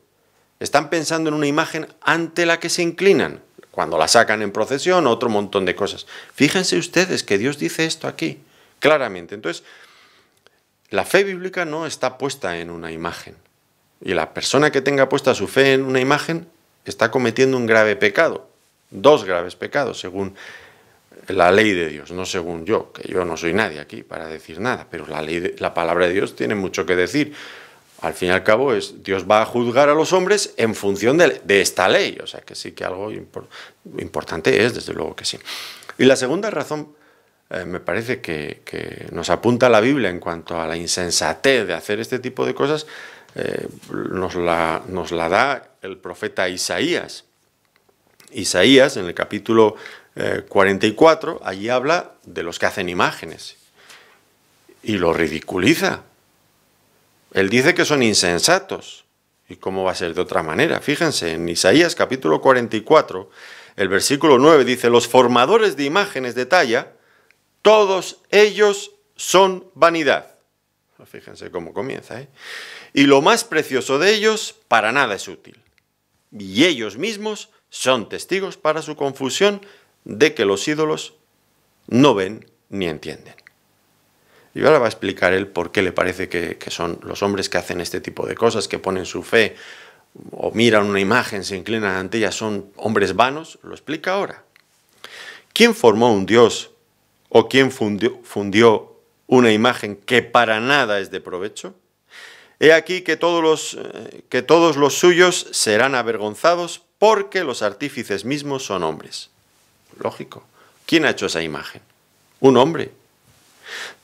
A: están pensando en una imagen ante la que se inclinan, cuando la sacan en procesión, otro montón de cosas. Fíjense ustedes que Dios dice esto aquí, claramente. Entonces, la fe bíblica no está puesta en una imagen. Y la persona que tenga puesta su fe en una imagen está cometiendo un grave pecado, dos graves pecados, según la ley de Dios, no según yo, que yo no soy nadie aquí para decir nada, pero la palabra de Dios tiene mucho que decir. Al fin y al cabo, Dios va a juzgar a los hombres en función de esta ley. O sea, que sí que algo importante es, desde luego que sí. Y la segunda razón, me parece que nos apunta la Biblia en cuanto a la insensatez de hacer este tipo de cosas, nos la da el profeta Isaías. Isaías, en el capítulo 44, allí habla de los que hacen imágenes. y lo ridiculiza. Él dice que son insensatos. ¿Y cómo va a ser de otra manera? Fíjense, en Isaías capítulo 44, el versículo 9 dice: los formadores de imágenes de talla, todos ellos son vanidad. Fíjense cómo comienza, ¿eh? Y lo más precioso de ellos para nada es útil. Y ellos mismos son testigos para su confusión de que los ídolos no ven ni entienden. Y ahora va a explicar él por qué le parece que son los hombres que hacen este tipo de cosas, que ponen su fe o miran una imagen, se inclinan ante ella, son hombres vanos. Lo explica ahora. ¿Quién formó un dios o quién fundió una imagen que para nada es de provecho? He aquí que todos los suyos serán avergonzados porque los artífices mismos son hombres. Lógico. ¿Quién ha hecho esa imagen? Un hombre.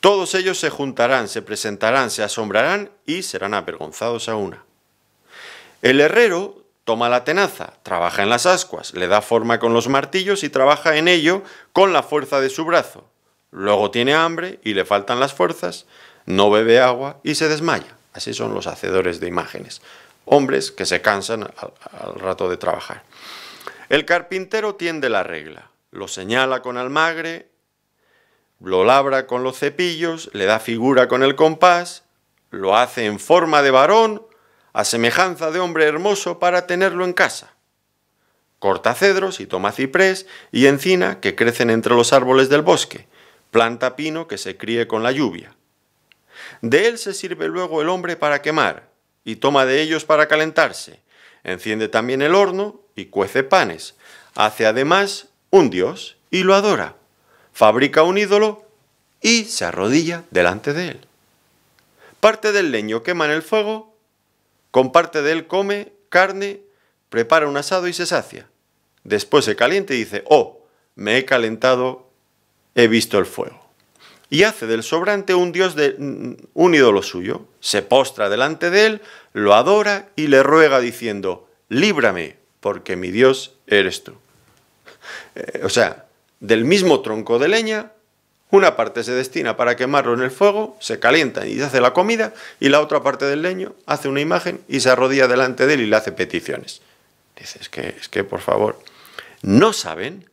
A: Todos ellos se juntarán, se presentarán, se asombrarán y serán avergonzados a una. El herrero toma la tenaza, trabaja en las ascuas, le da forma con los martillos y trabaja en ello con la fuerza de su brazo. Luego tiene hambre y le faltan las fuerzas, no bebe agua y se desmaya. Así son los hacedores de imágenes. Hombres que se cansan al rato de trabajar. El carpintero tiende la regla, lo señala con almagre, lo labra con los cepillos, le da figura con el compás, lo hace en forma de varón, a semejanza de hombre hermoso para tenerlo en casa. Corta cedros y toma ciprés y encina que crecen entre los árboles del bosque, planta pino que se críe con la lluvia. De él se sirve luego el hombre para quemar, y toma de ellos para calentarse. Enciende también el horno y cuece panes. Hace además un dios y lo adora. Fabrica un ídolo y se arrodilla delante de él. Parte del leño quema en el fuego, con parte de él come carne, prepara un asado y se sacia. Después se calienta y dice: oh, me he calentado, he visto el fuego. Y hace del sobrante un ídolo suyo, se postra delante de él, lo adora y le ruega diciendo: líbrame, porque mi Dios eres tú. O sea, del mismo tronco de leña, una parte se destina para quemarlo en el fuego, se calienta y hace la comida, y la otra parte del leño hace una imagen y se arrodilla delante de él y le hace peticiones. Dice, es que por favor, no saben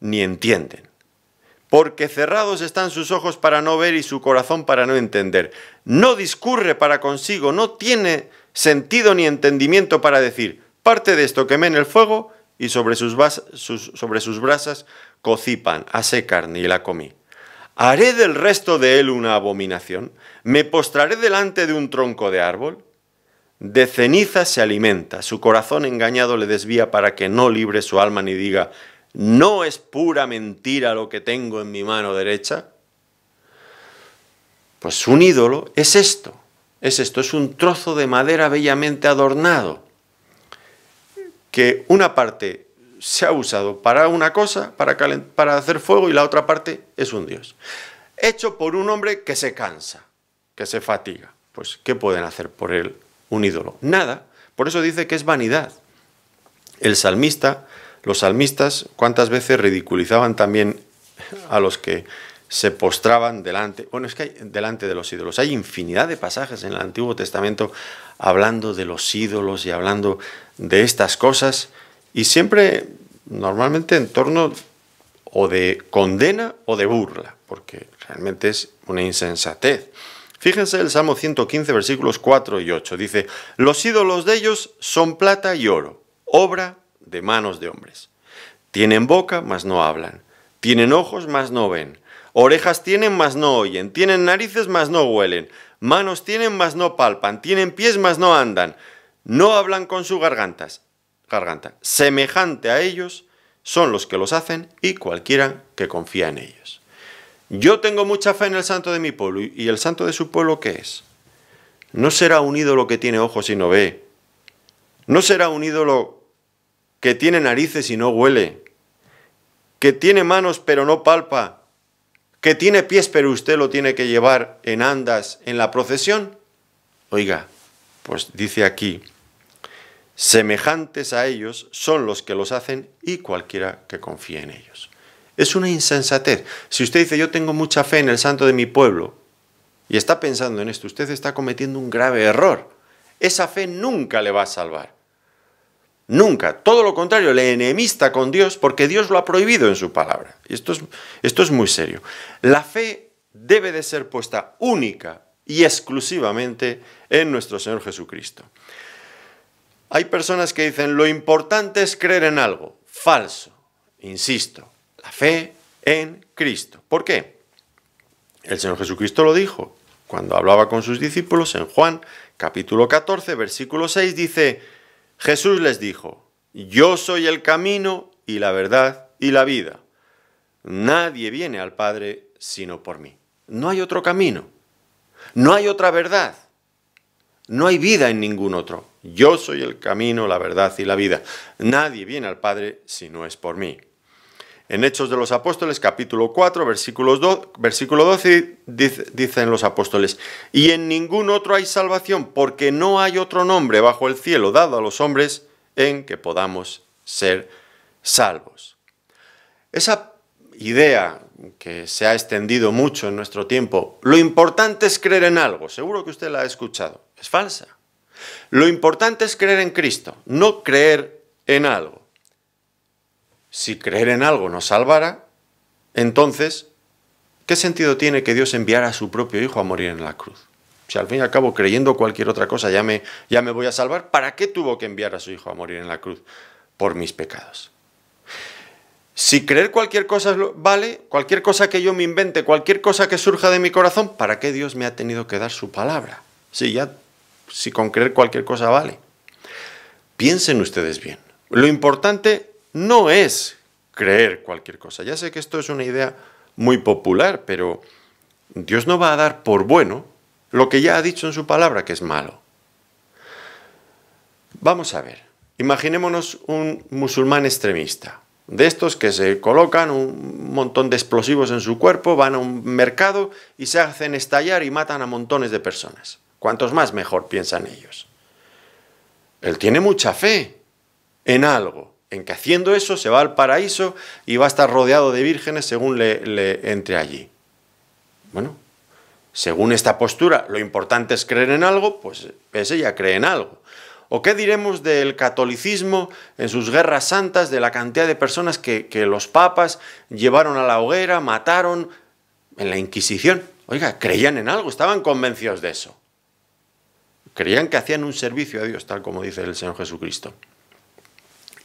A: ni entienden, porque cerrados están sus ojos para no ver y su corazón para no entender. No discurre para consigo, no tiene sentido ni entendimiento para decir: parte de esto quemé en el fuego y sobre sus brasas cocí pan, asé carne y la comí. ¿Haré del resto de él una abominación? ¿Me postraré delante de un tronco de árbol? De ceniza se alimenta, su corazón engañado le desvía para que no libre su alma ni diga: ¿no es pura mentira lo que tengo en mi mano derecha? Pues un ídolo es esto, es un trozo de madera bellamente adornado, que una parte se ha usado para una cosa, para hacer fuego, y la otra parte es un dios. Hecho por un hombre que se cansa, que se fatiga. Pues, ¿qué pueden hacer por él un ídolo? Nada. Por eso dice que es vanidad. Los salmistas, ¿cuántas veces ridiculizaban también a los que se postraban delante? Bueno, es que delante de los ídolos. Hay infinidad de pasajes en el Antiguo Testamento hablando de los ídolos y hablando de estas cosas, y siempre, normalmente, en torno o de condena o de burla, porque realmente es una insensatez. Fíjense el Salmo 115, versículos 4 y 8. Dice: los ídolos de ellos son plata y oro, obra de manos de hombres. Tienen boca, mas no hablan. Tienen ojos, mas no ven. Orejas tienen, mas no oyen. Tienen narices, mas no huelen. Manos tienen, mas no palpan. Tienen pies, mas no andan. No hablan con sus garganta. Semejante a ellos son los que los hacen y cualquiera que confía en ellos. Yo tengo mucha fe en el santo de mi pueblo. ¿Y el santo de su pueblo qué es? No será un ídolo que tiene ojos y no ve. No será un ídolo que tiene narices y no huele. Que tiene manos pero no palpa. Que tiene pies pero usted lo tiene que llevar en andas en la procesión. Oiga, pues dice aquí: semejantes a ellos son los que los hacen y cualquiera que confíe en ellos. Es una insensatez. Si usted dice: yo tengo mucha fe en el santo de mi pueblo, y está pensando en esto, usted está cometiendo un grave error. Esa fe nunca le va a salvar. Nunca. Todo lo contrario, le enemista con Dios porque Dios lo ha prohibido en su palabra. Y esto es muy serio. La fe debe de ser puesta única y exclusivamente en nuestro Señor Jesucristo. Hay personas que dicen, lo importante es creer en algo. Falso. Insisto, la fe en Cristo. ¿Por qué? El Señor Jesucristo lo dijo cuando hablaba con sus discípulos en Juan capítulo 14, versículo 6, dice, Jesús les dijo, yo soy el camino y la verdad y la vida. Nadie viene al Padre sino por mí. No hay otro camino. No hay otra verdad. No hay vida en ningún otro. Yo soy el camino, la verdad y la vida. Nadie viene al Padre si no es por mí. En Hechos de los Apóstoles, capítulo 4, versículo 12, dicen los apóstoles, y en ningún otro hay salvación, porque no hay otro nombre bajo el cielo dado a los hombres en que podamos ser salvos. Esa idea que se ha extendido mucho en nuestro tiempo, lo importante es creer en algo, seguro que usted la ha escuchado, es falsa. Lo importante es creer en Cristo, no creer en algo. Si creer en algo nos salvara, entonces, ¿qué sentido tiene que Dios enviara a su propio Hijo a morir en la cruz? Si al fin y al cabo, creyendo cualquier otra cosa, ya me voy a salvar, ¿para qué tuvo que enviar a su Hijo a morir en la cruz? Por mis pecados. Si creer cualquier cosa vale, cualquier cosa que yo me invente, cualquier cosa que surja de mi corazón, ¿para qué Dios me ha tenido que dar su palabra? Si con creer cualquier cosa vale. Piensen ustedes bien. Lo importante no es creer cualquier cosa. Ya sé que esto es una idea muy popular, pero Dios no va a dar por bueno lo que ya ha dicho en su palabra que es malo. Vamos a ver, imaginémonos un musulmán extremista, de estos que se colocan un montón de explosivos en su cuerpo, van a un mercado y se hacen estallar y matan a montones de personas. Cuantos más mejor, piensan ellos. Él tiene mucha fe en algo, en que haciendo eso se va al paraíso y va a estar rodeado de vírgenes según le entre allí. Bueno, según esta postura, lo importante es creer en algo, pues ese ya cree en algo. ¿O qué diremos del catolicismo en sus guerras santas, de la cantidad de personas que los papas llevaron a la hoguera, mataron en la Inquisición? Oiga, creían en algo, estaban convencidos de eso. Creían que hacían un servicio a Dios, tal como dice el Señor Jesucristo.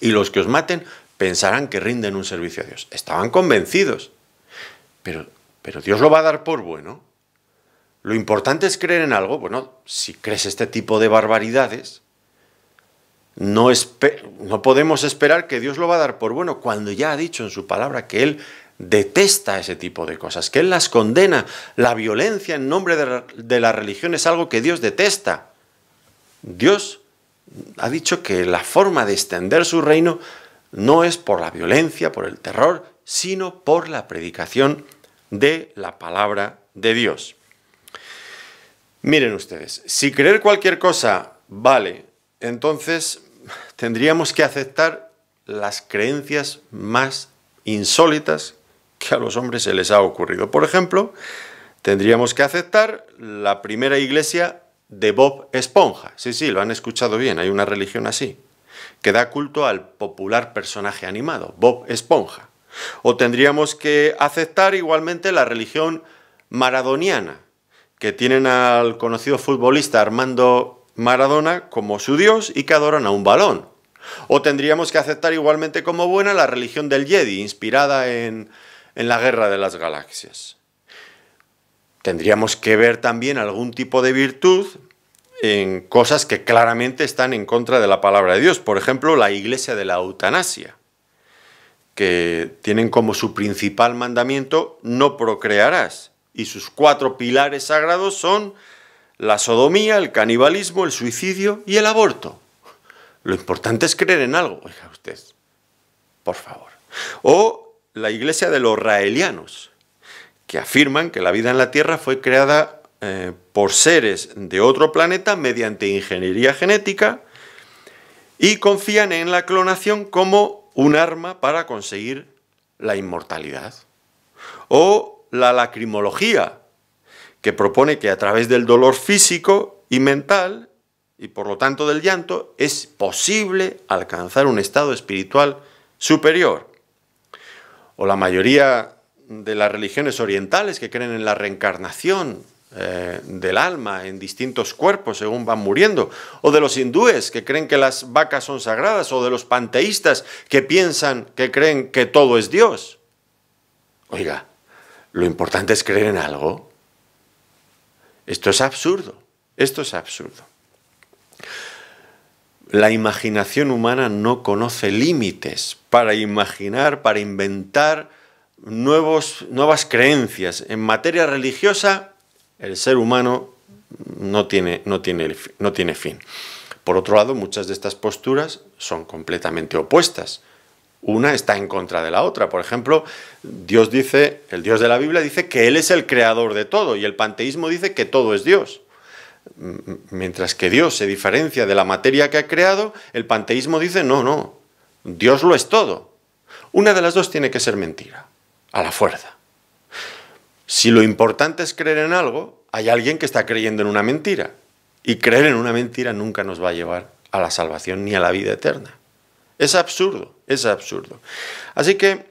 A: Y los que os maten pensarán que rinden un servicio a Dios. Estaban convencidos. Pero Dios lo va a dar por bueno. Lo importante es creer en algo. Bueno, si crees este tipo de barbaridades, no podemos esperar que Dios lo va a dar por bueno cuando ya ha dicho en su palabra que Él detesta ese tipo de cosas, que Él las condena. La violencia en nombre de la religión es algo que Dios detesta. Dios ha dicho que la forma de extender su reino no es por la violencia, por el terror, sino por la predicación de la palabra de Dios. Miren ustedes, si creer cualquier cosa vale, entonces tendríamos que aceptar las creencias más insólitas que a los hombres se les ha ocurrido. Por ejemplo, tendríamos que aceptar la primera iglesia de Bob Esponja. Sí, lo han escuchado bien, hay una religión así, que da culto al popular personaje animado, Bob Esponja. O tendríamos que aceptar igualmente la religión maradoniana, que tienen al conocido futbolista Armando Maradona como su dios y que adoran a un balón. O tendríamos que aceptar igualmente como buena la religión del Jedi, inspirada en la Guerra de las Galaxias. Tendríamos que ver también algún tipo de virtud en cosas que claramente están en contra de la palabra de Dios. Por ejemplo, la iglesia de la eutanasia, que tienen como su principal mandamiento no procrearás. Y sus 4 pilares sagrados son la sodomía, el canibalismo, el suicidio y el aborto. Lo importante es creer en algo. Oiga usted, por favor. O la iglesia de los raelianos, que afirman que la vida en la Tierra fue creada por seres de otro planeta mediante ingeniería genética y confían en la clonación como un arma para conseguir la inmortalidad. O la lacrimología, que propone que a través del dolor físico y mental, y por lo tanto del llanto, es posible alcanzar un estado espiritual superior. O la mayoría de las religiones orientales que creen en la reencarnación del alma en distintos cuerpos según van muriendo, o de los hindúes que creen que las vacas son sagradas, o de los panteístas que creen que todo es Dios. Oiga, lo importante es creer en algo. Esto es absurdo, esto es absurdo. La imaginación humana no conoce límites para imaginar, para inventar nuevas creencias. En materia religiosa, el ser humano no tiene fin. Por otro lado, muchas de estas posturas son completamente opuestas. Una está en contra de la otra. Por ejemplo, el Dios de la Biblia dice que Él es el creador de todo, y el panteísmo dice que todo es Dios. Mientras que Dios se diferencia de la materia que ha creado, el panteísmo dice no, Dios lo es todo. Una de las dos tiene que ser mentira, a la fuerza. Si lo importante es creer en algo, hay alguien que está creyendo en una mentira. Y creer en una mentira nunca nos va a llevar a la salvación ni a la vida eterna. Es absurdo, es absurdo. Así que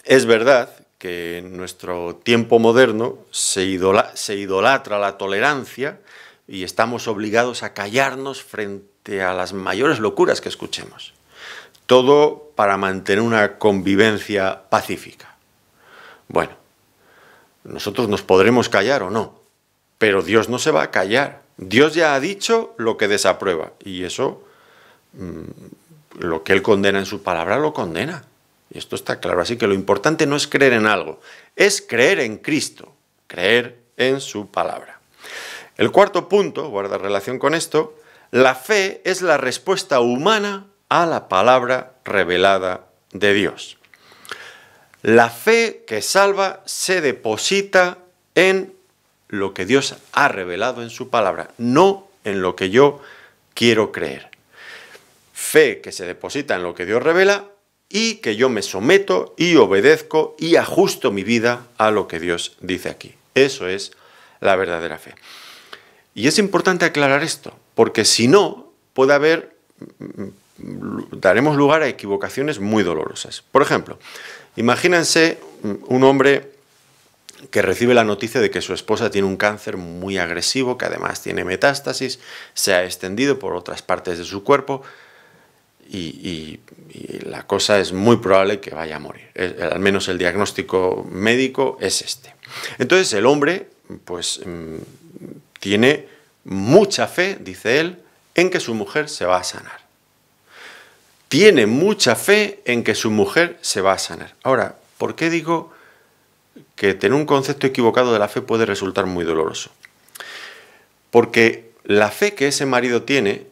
A: es verdad que en nuestro tiempo moderno se idolatra la tolerancia y estamos obligados a callarnos frente a las mayores locuras que escuchemos. Todo para mantener una convivencia pacífica. Bueno, nosotros nos podremos callar o no, pero Dios no se va a callar. Dios ya ha dicho lo que desaprueba, y eso, lo que Él condena en su palabra, lo condena. Y esto está claro. Así que lo importante no es creer en algo, es creer en Cristo, creer en su palabra. El cuarto punto, guarda relación con esto: la fe es la respuesta humana a la palabra revelada de Dios. La fe que salva se deposita en lo que Dios ha revelado en su palabra, no en lo que yo quiero creer. Fe que se deposita en lo que Dios revela y que yo me someto y obedezco y ajusto mi vida a lo que Dios dice aquí. Eso es la verdadera fe. Y es importante aclarar esto, porque si no, daremos lugar a equivocaciones muy dolorosas. Por ejemplo, imagínense un hombre que recibe la noticia de que su esposa tiene un cáncer muy agresivo, que además tiene metástasis, se ha extendido por otras partes de su cuerpo y la cosa es muy probable que vaya a morir. Al menos el diagnóstico médico es este. Entonces el hombre, pues, tiene mucha fe, dice él, en que su mujer se va a sanar. Tiene mucha fe en que su mujer se va a sanar. Ahora, ¿por qué digo que tener un concepto equivocado de la fe puede resultar muy doloroso? Porque la fe que ese marido tiene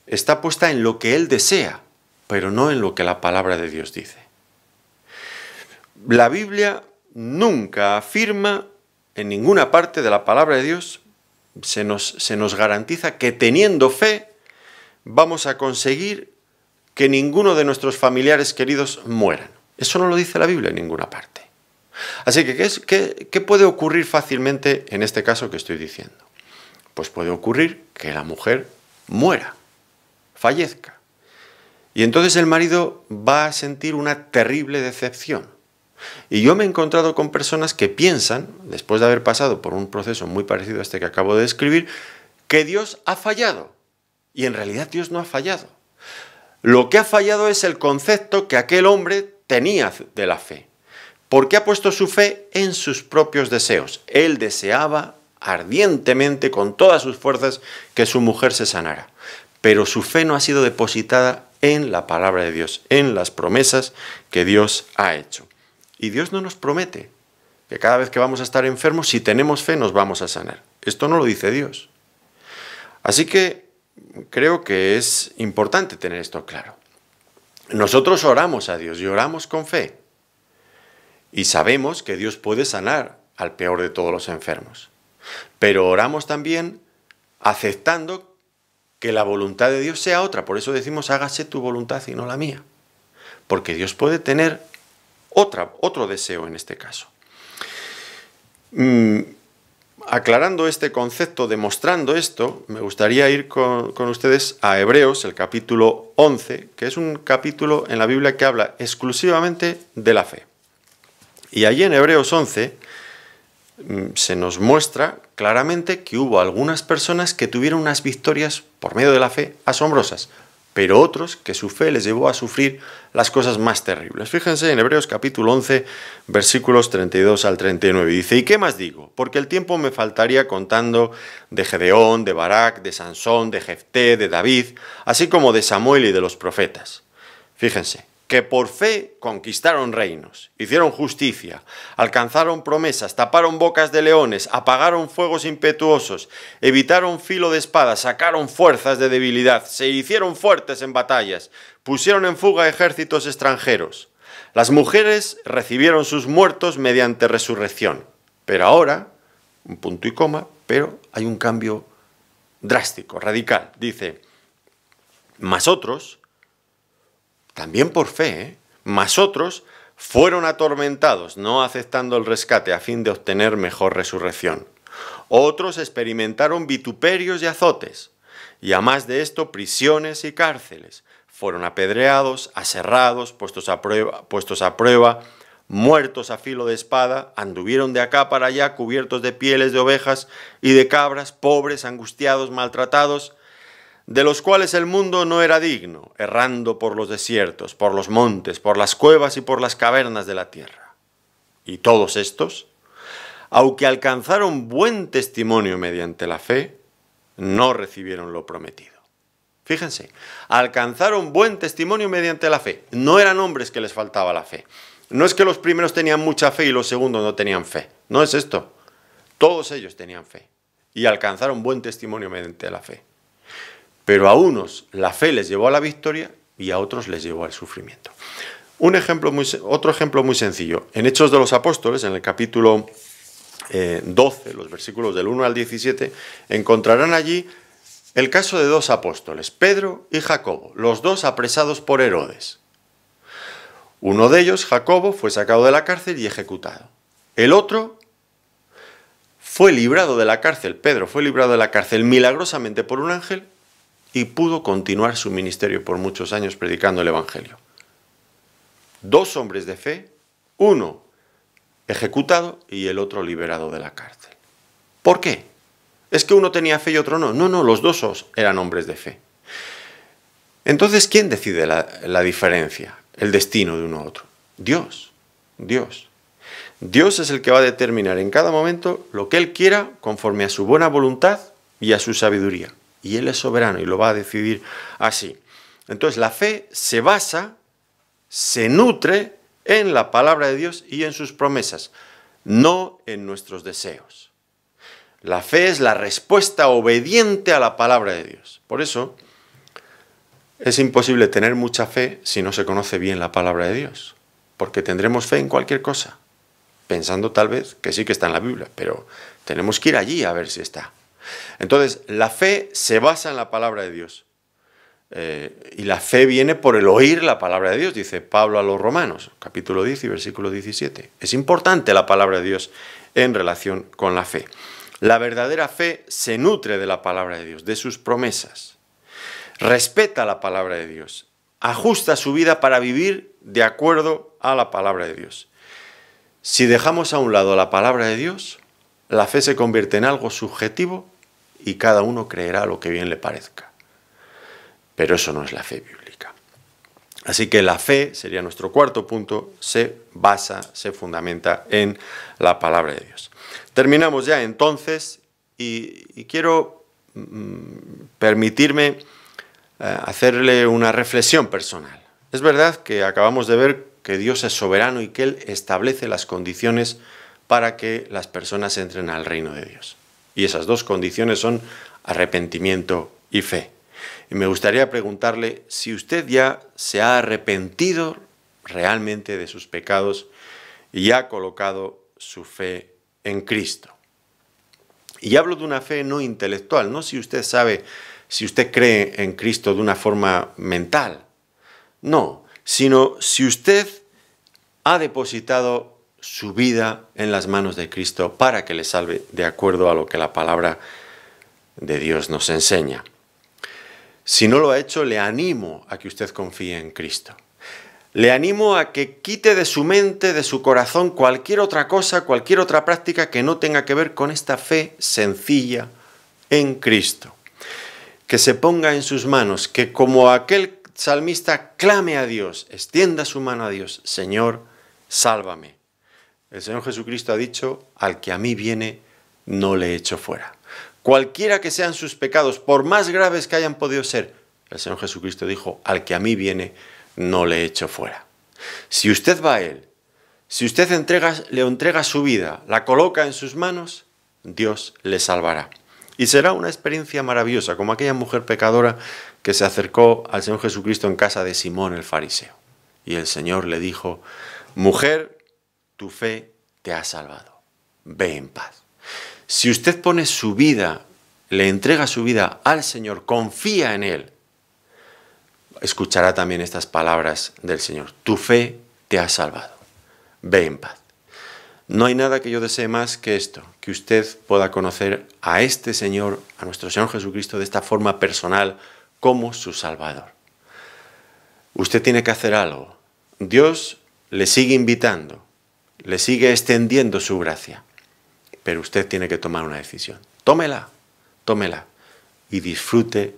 A: está puesta en lo que él desea, pero no en lo que la palabra de Dios dice. La Biblia nunca afirma en ninguna parte de la palabra de Dios, se nos garantiza que teniendo fe vamos a conseguir que ninguno de nuestros familiares queridos mueran. Eso no lo dice la Biblia en ninguna parte. Así que, ¿qué puede ocurrir fácilmente en este caso que estoy diciendo? Pues puede ocurrir que la mujer muera, fallezca. Y entonces el marido va a sentir una terrible decepción. Y yo me he encontrado con personas que piensan, después de haber pasado por un proceso muy parecido a este que acabo de describir, que Dios ha fallado. Y en realidad Dios no ha fallado. Lo que ha fallado es el concepto que aquel hombre tenía de la fe. Porque ha puesto su fe en sus propios deseos. Él deseaba ardientemente, con todas sus fuerzas, que su mujer se sanara. Pero su fe no ha sido depositada en la palabra de Dios, en las promesas que Dios ha hecho. Y Dios no nos promete que cada vez que vamos a estar enfermos, si tenemos fe, nos vamos a sanar. Esto no lo dice Dios. Así que creo que es importante tener esto claro. Nosotros oramos a Dios y oramos con fe. Y sabemos que Dios puede sanar al peor de todos los enfermos. Pero oramos también aceptando que la voluntad de Dios sea otra. Por eso decimos, hágase tu voluntad y no la mía. Porque Dios puede tener otro deseo en este caso. aclarando este concepto, demostrando esto, me gustaría ir con ustedes a Hebreos, el capítulo 11, que es un capítulo en la Biblia que habla exclusivamente de la fe. Y allí en Hebreos 11 se nos muestra claramente que hubo algunas personas que tuvieron unas victorias por medio de la fe asombrosas, pero otros que su fe les llevó a sufrir las cosas más terribles. Fíjense en Hebreos capítulo 11, versículos 32 al 39. Dice, ¿y qué más digo? Porque el tiempo me faltaría contando de Gedeón, de Barak, de Sansón, de Jefté, de David, así como de Samuel y de los profetas. Fíjense, que por fe conquistaron reinos, hicieron justicia, alcanzaron promesas, taparon bocas de leones, apagaron fuegos impetuosos, evitaron filo de espada, sacaron fuerzas de debilidad, se hicieron fuertes en batallas, pusieron en fuga ejércitos extranjeros. Las mujeres recibieron sus muertos mediante resurrección. Pero ahora, un punto y coma, pero hay un cambio drástico, radical. Dice, mas otros, también por fe, mas otros fueron atormentados, no aceptando el rescate a fin de obtener mejor resurrección. Otros experimentaron vituperios y azotes, y a más de esto prisiones y cárceles. Fueron apedreados, aserrados, puestos a prueba, muertos a filo de espada, anduvieron de acá para allá cubiertos de pieles de ovejas y de cabras, pobres, angustiados, maltratados, de los cuales el mundo no era digno, errando por los desiertos, por los montes, por las cuevas y por las cavernas de la tierra. Y todos estos, aunque alcanzaron buen testimonio mediante la fe, no recibieron lo prometido. Fíjense, alcanzaron buen testimonio mediante la fe. No eran hombres que les faltaba la fe. No es que los primeros tenían mucha fe y los segundos no tenían fe. No es esto. Todos ellos tenían fe y alcanzaron buen testimonio mediante la fe. Pero a unos la fe les llevó a la victoria y a otros les llevó al sufrimiento. Otro ejemplo muy sencillo. En Hechos de los Apóstoles, en el capítulo 12, los versículos del 1 al 17, encontrarán allí el caso de dos apóstoles, Pedro y Jacobo, los dos apresados por Herodes. Uno de ellos, Jacobo, fue sacado de la cárcel y ejecutado. El otro fue librado de la cárcel, Pedro fue librado de la cárcel milagrosamente por un ángel y pudo continuar su ministerio por muchos años predicando el Evangelio. Dos hombres de fe, uno ejecutado y el otro liberado de la cárcel. ¿Por qué? ¿Es que uno tenía fe y otro no? No, los dos eran hombres de fe. Entonces, ¿quién decide la diferencia, el destino de uno a otro? Dios. Dios es el que va a determinar en cada momento lo que Él quiera conforme a su buena voluntad y a su sabiduría. Y Él es soberano y lo va a decidir así. Entonces la fe se basa, se nutre en la palabra de Dios y en sus promesas, no en nuestros deseos. La fe es la respuesta obediente a la palabra de Dios. Por eso es imposible tener mucha fe si no se conoce bien la palabra de Dios, porque tendremos fe en cualquier cosa, pensando tal vez que sí que está en la Biblia, pero tenemos que ir allí a ver si está. Entonces, la fe se basa en la palabra de Dios. Y la fe viene por el oír la palabra de Dios, dice Pablo a los Romanos, capítulo 10 y versículo 17. Es importante la palabra de Dios en relación con la fe. La verdadera fe se nutre de la palabra de Dios, de sus promesas. Respeta la palabra de Dios. Ajusta su vida para vivir de acuerdo a la palabra de Dios. Si dejamos a un lado la palabra de Dios, la fe se convierte en algo subjetivo y cada uno creerá lo que bien le parezca. Pero eso no es la fe bíblica. Así que la fe, sería nuestro cuarto punto, se basa, se fundamenta en la palabra de Dios. Terminamos ya entonces y quiero permitirme hacerle una reflexión personal. Es verdad que acabamos de ver que Dios es soberano y que Él establece las condiciones para que las personas entren al reino de Dios. Y esas dos condiciones son arrepentimiento y fe. Y me gustaría preguntarle si usted ya se ha arrepentido realmente de sus pecados y ha colocado su fe en Cristo. Y hablo de una fe no intelectual, no si usted sabe, si usted cree en Cristo de una forma mental, no, sino si usted ha depositado su vida en las manos de Cristo para que le salve de acuerdo a lo que la palabra de Dios nos enseña. Si no lo ha hecho, le animo a que usted confíe en Cristo. Le animo a que quite de su mente, de su corazón, cualquier otra cosa, cualquier otra práctica que no tenga que ver con esta fe sencilla en Cristo. Que se ponga en sus manos, que como aquel salmista clame a Dios, extienda su mano a Dios: Señor, sálvame. El Señor Jesucristo ha dicho: al que a mí viene, no le echo fuera. Cualquiera que sean sus pecados, por más graves que hayan podido ser, el Señor Jesucristo dijo: al que a mí viene, no le echo fuera. Si usted va a Él, si usted le entrega su vida, la coloca en sus manos, Dios le salvará. Y será una experiencia maravillosa, como aquella mujer pecadora que se acercó al Señor Jesucristo en casa de Simón el fariseo. Y el Señor le dijo: mujer, tu fe te ha salvado. Ve en paz. Si usted pone su vida, le entrega su vida al Señor, confía en Él, escuchará también estas palabras del Señor: tu fe te ha salvado. Ve en paz. No hay nada que yo desee más que esto, que usted pueda conocer a este Señor, a nuestro Señor Jesucristo, de esta forma personal, como su Salvador. Usted tiene que hacer algo. Dios le sigue invitando, le sigue extendiendo su gracia, pero usted tiene que tomar una decisión. Tómela, tómela y disfrute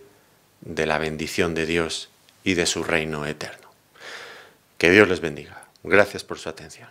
A: de la bendición de Dios y de su reino eterno. Que Dios les bendiga. Gracias por su atención.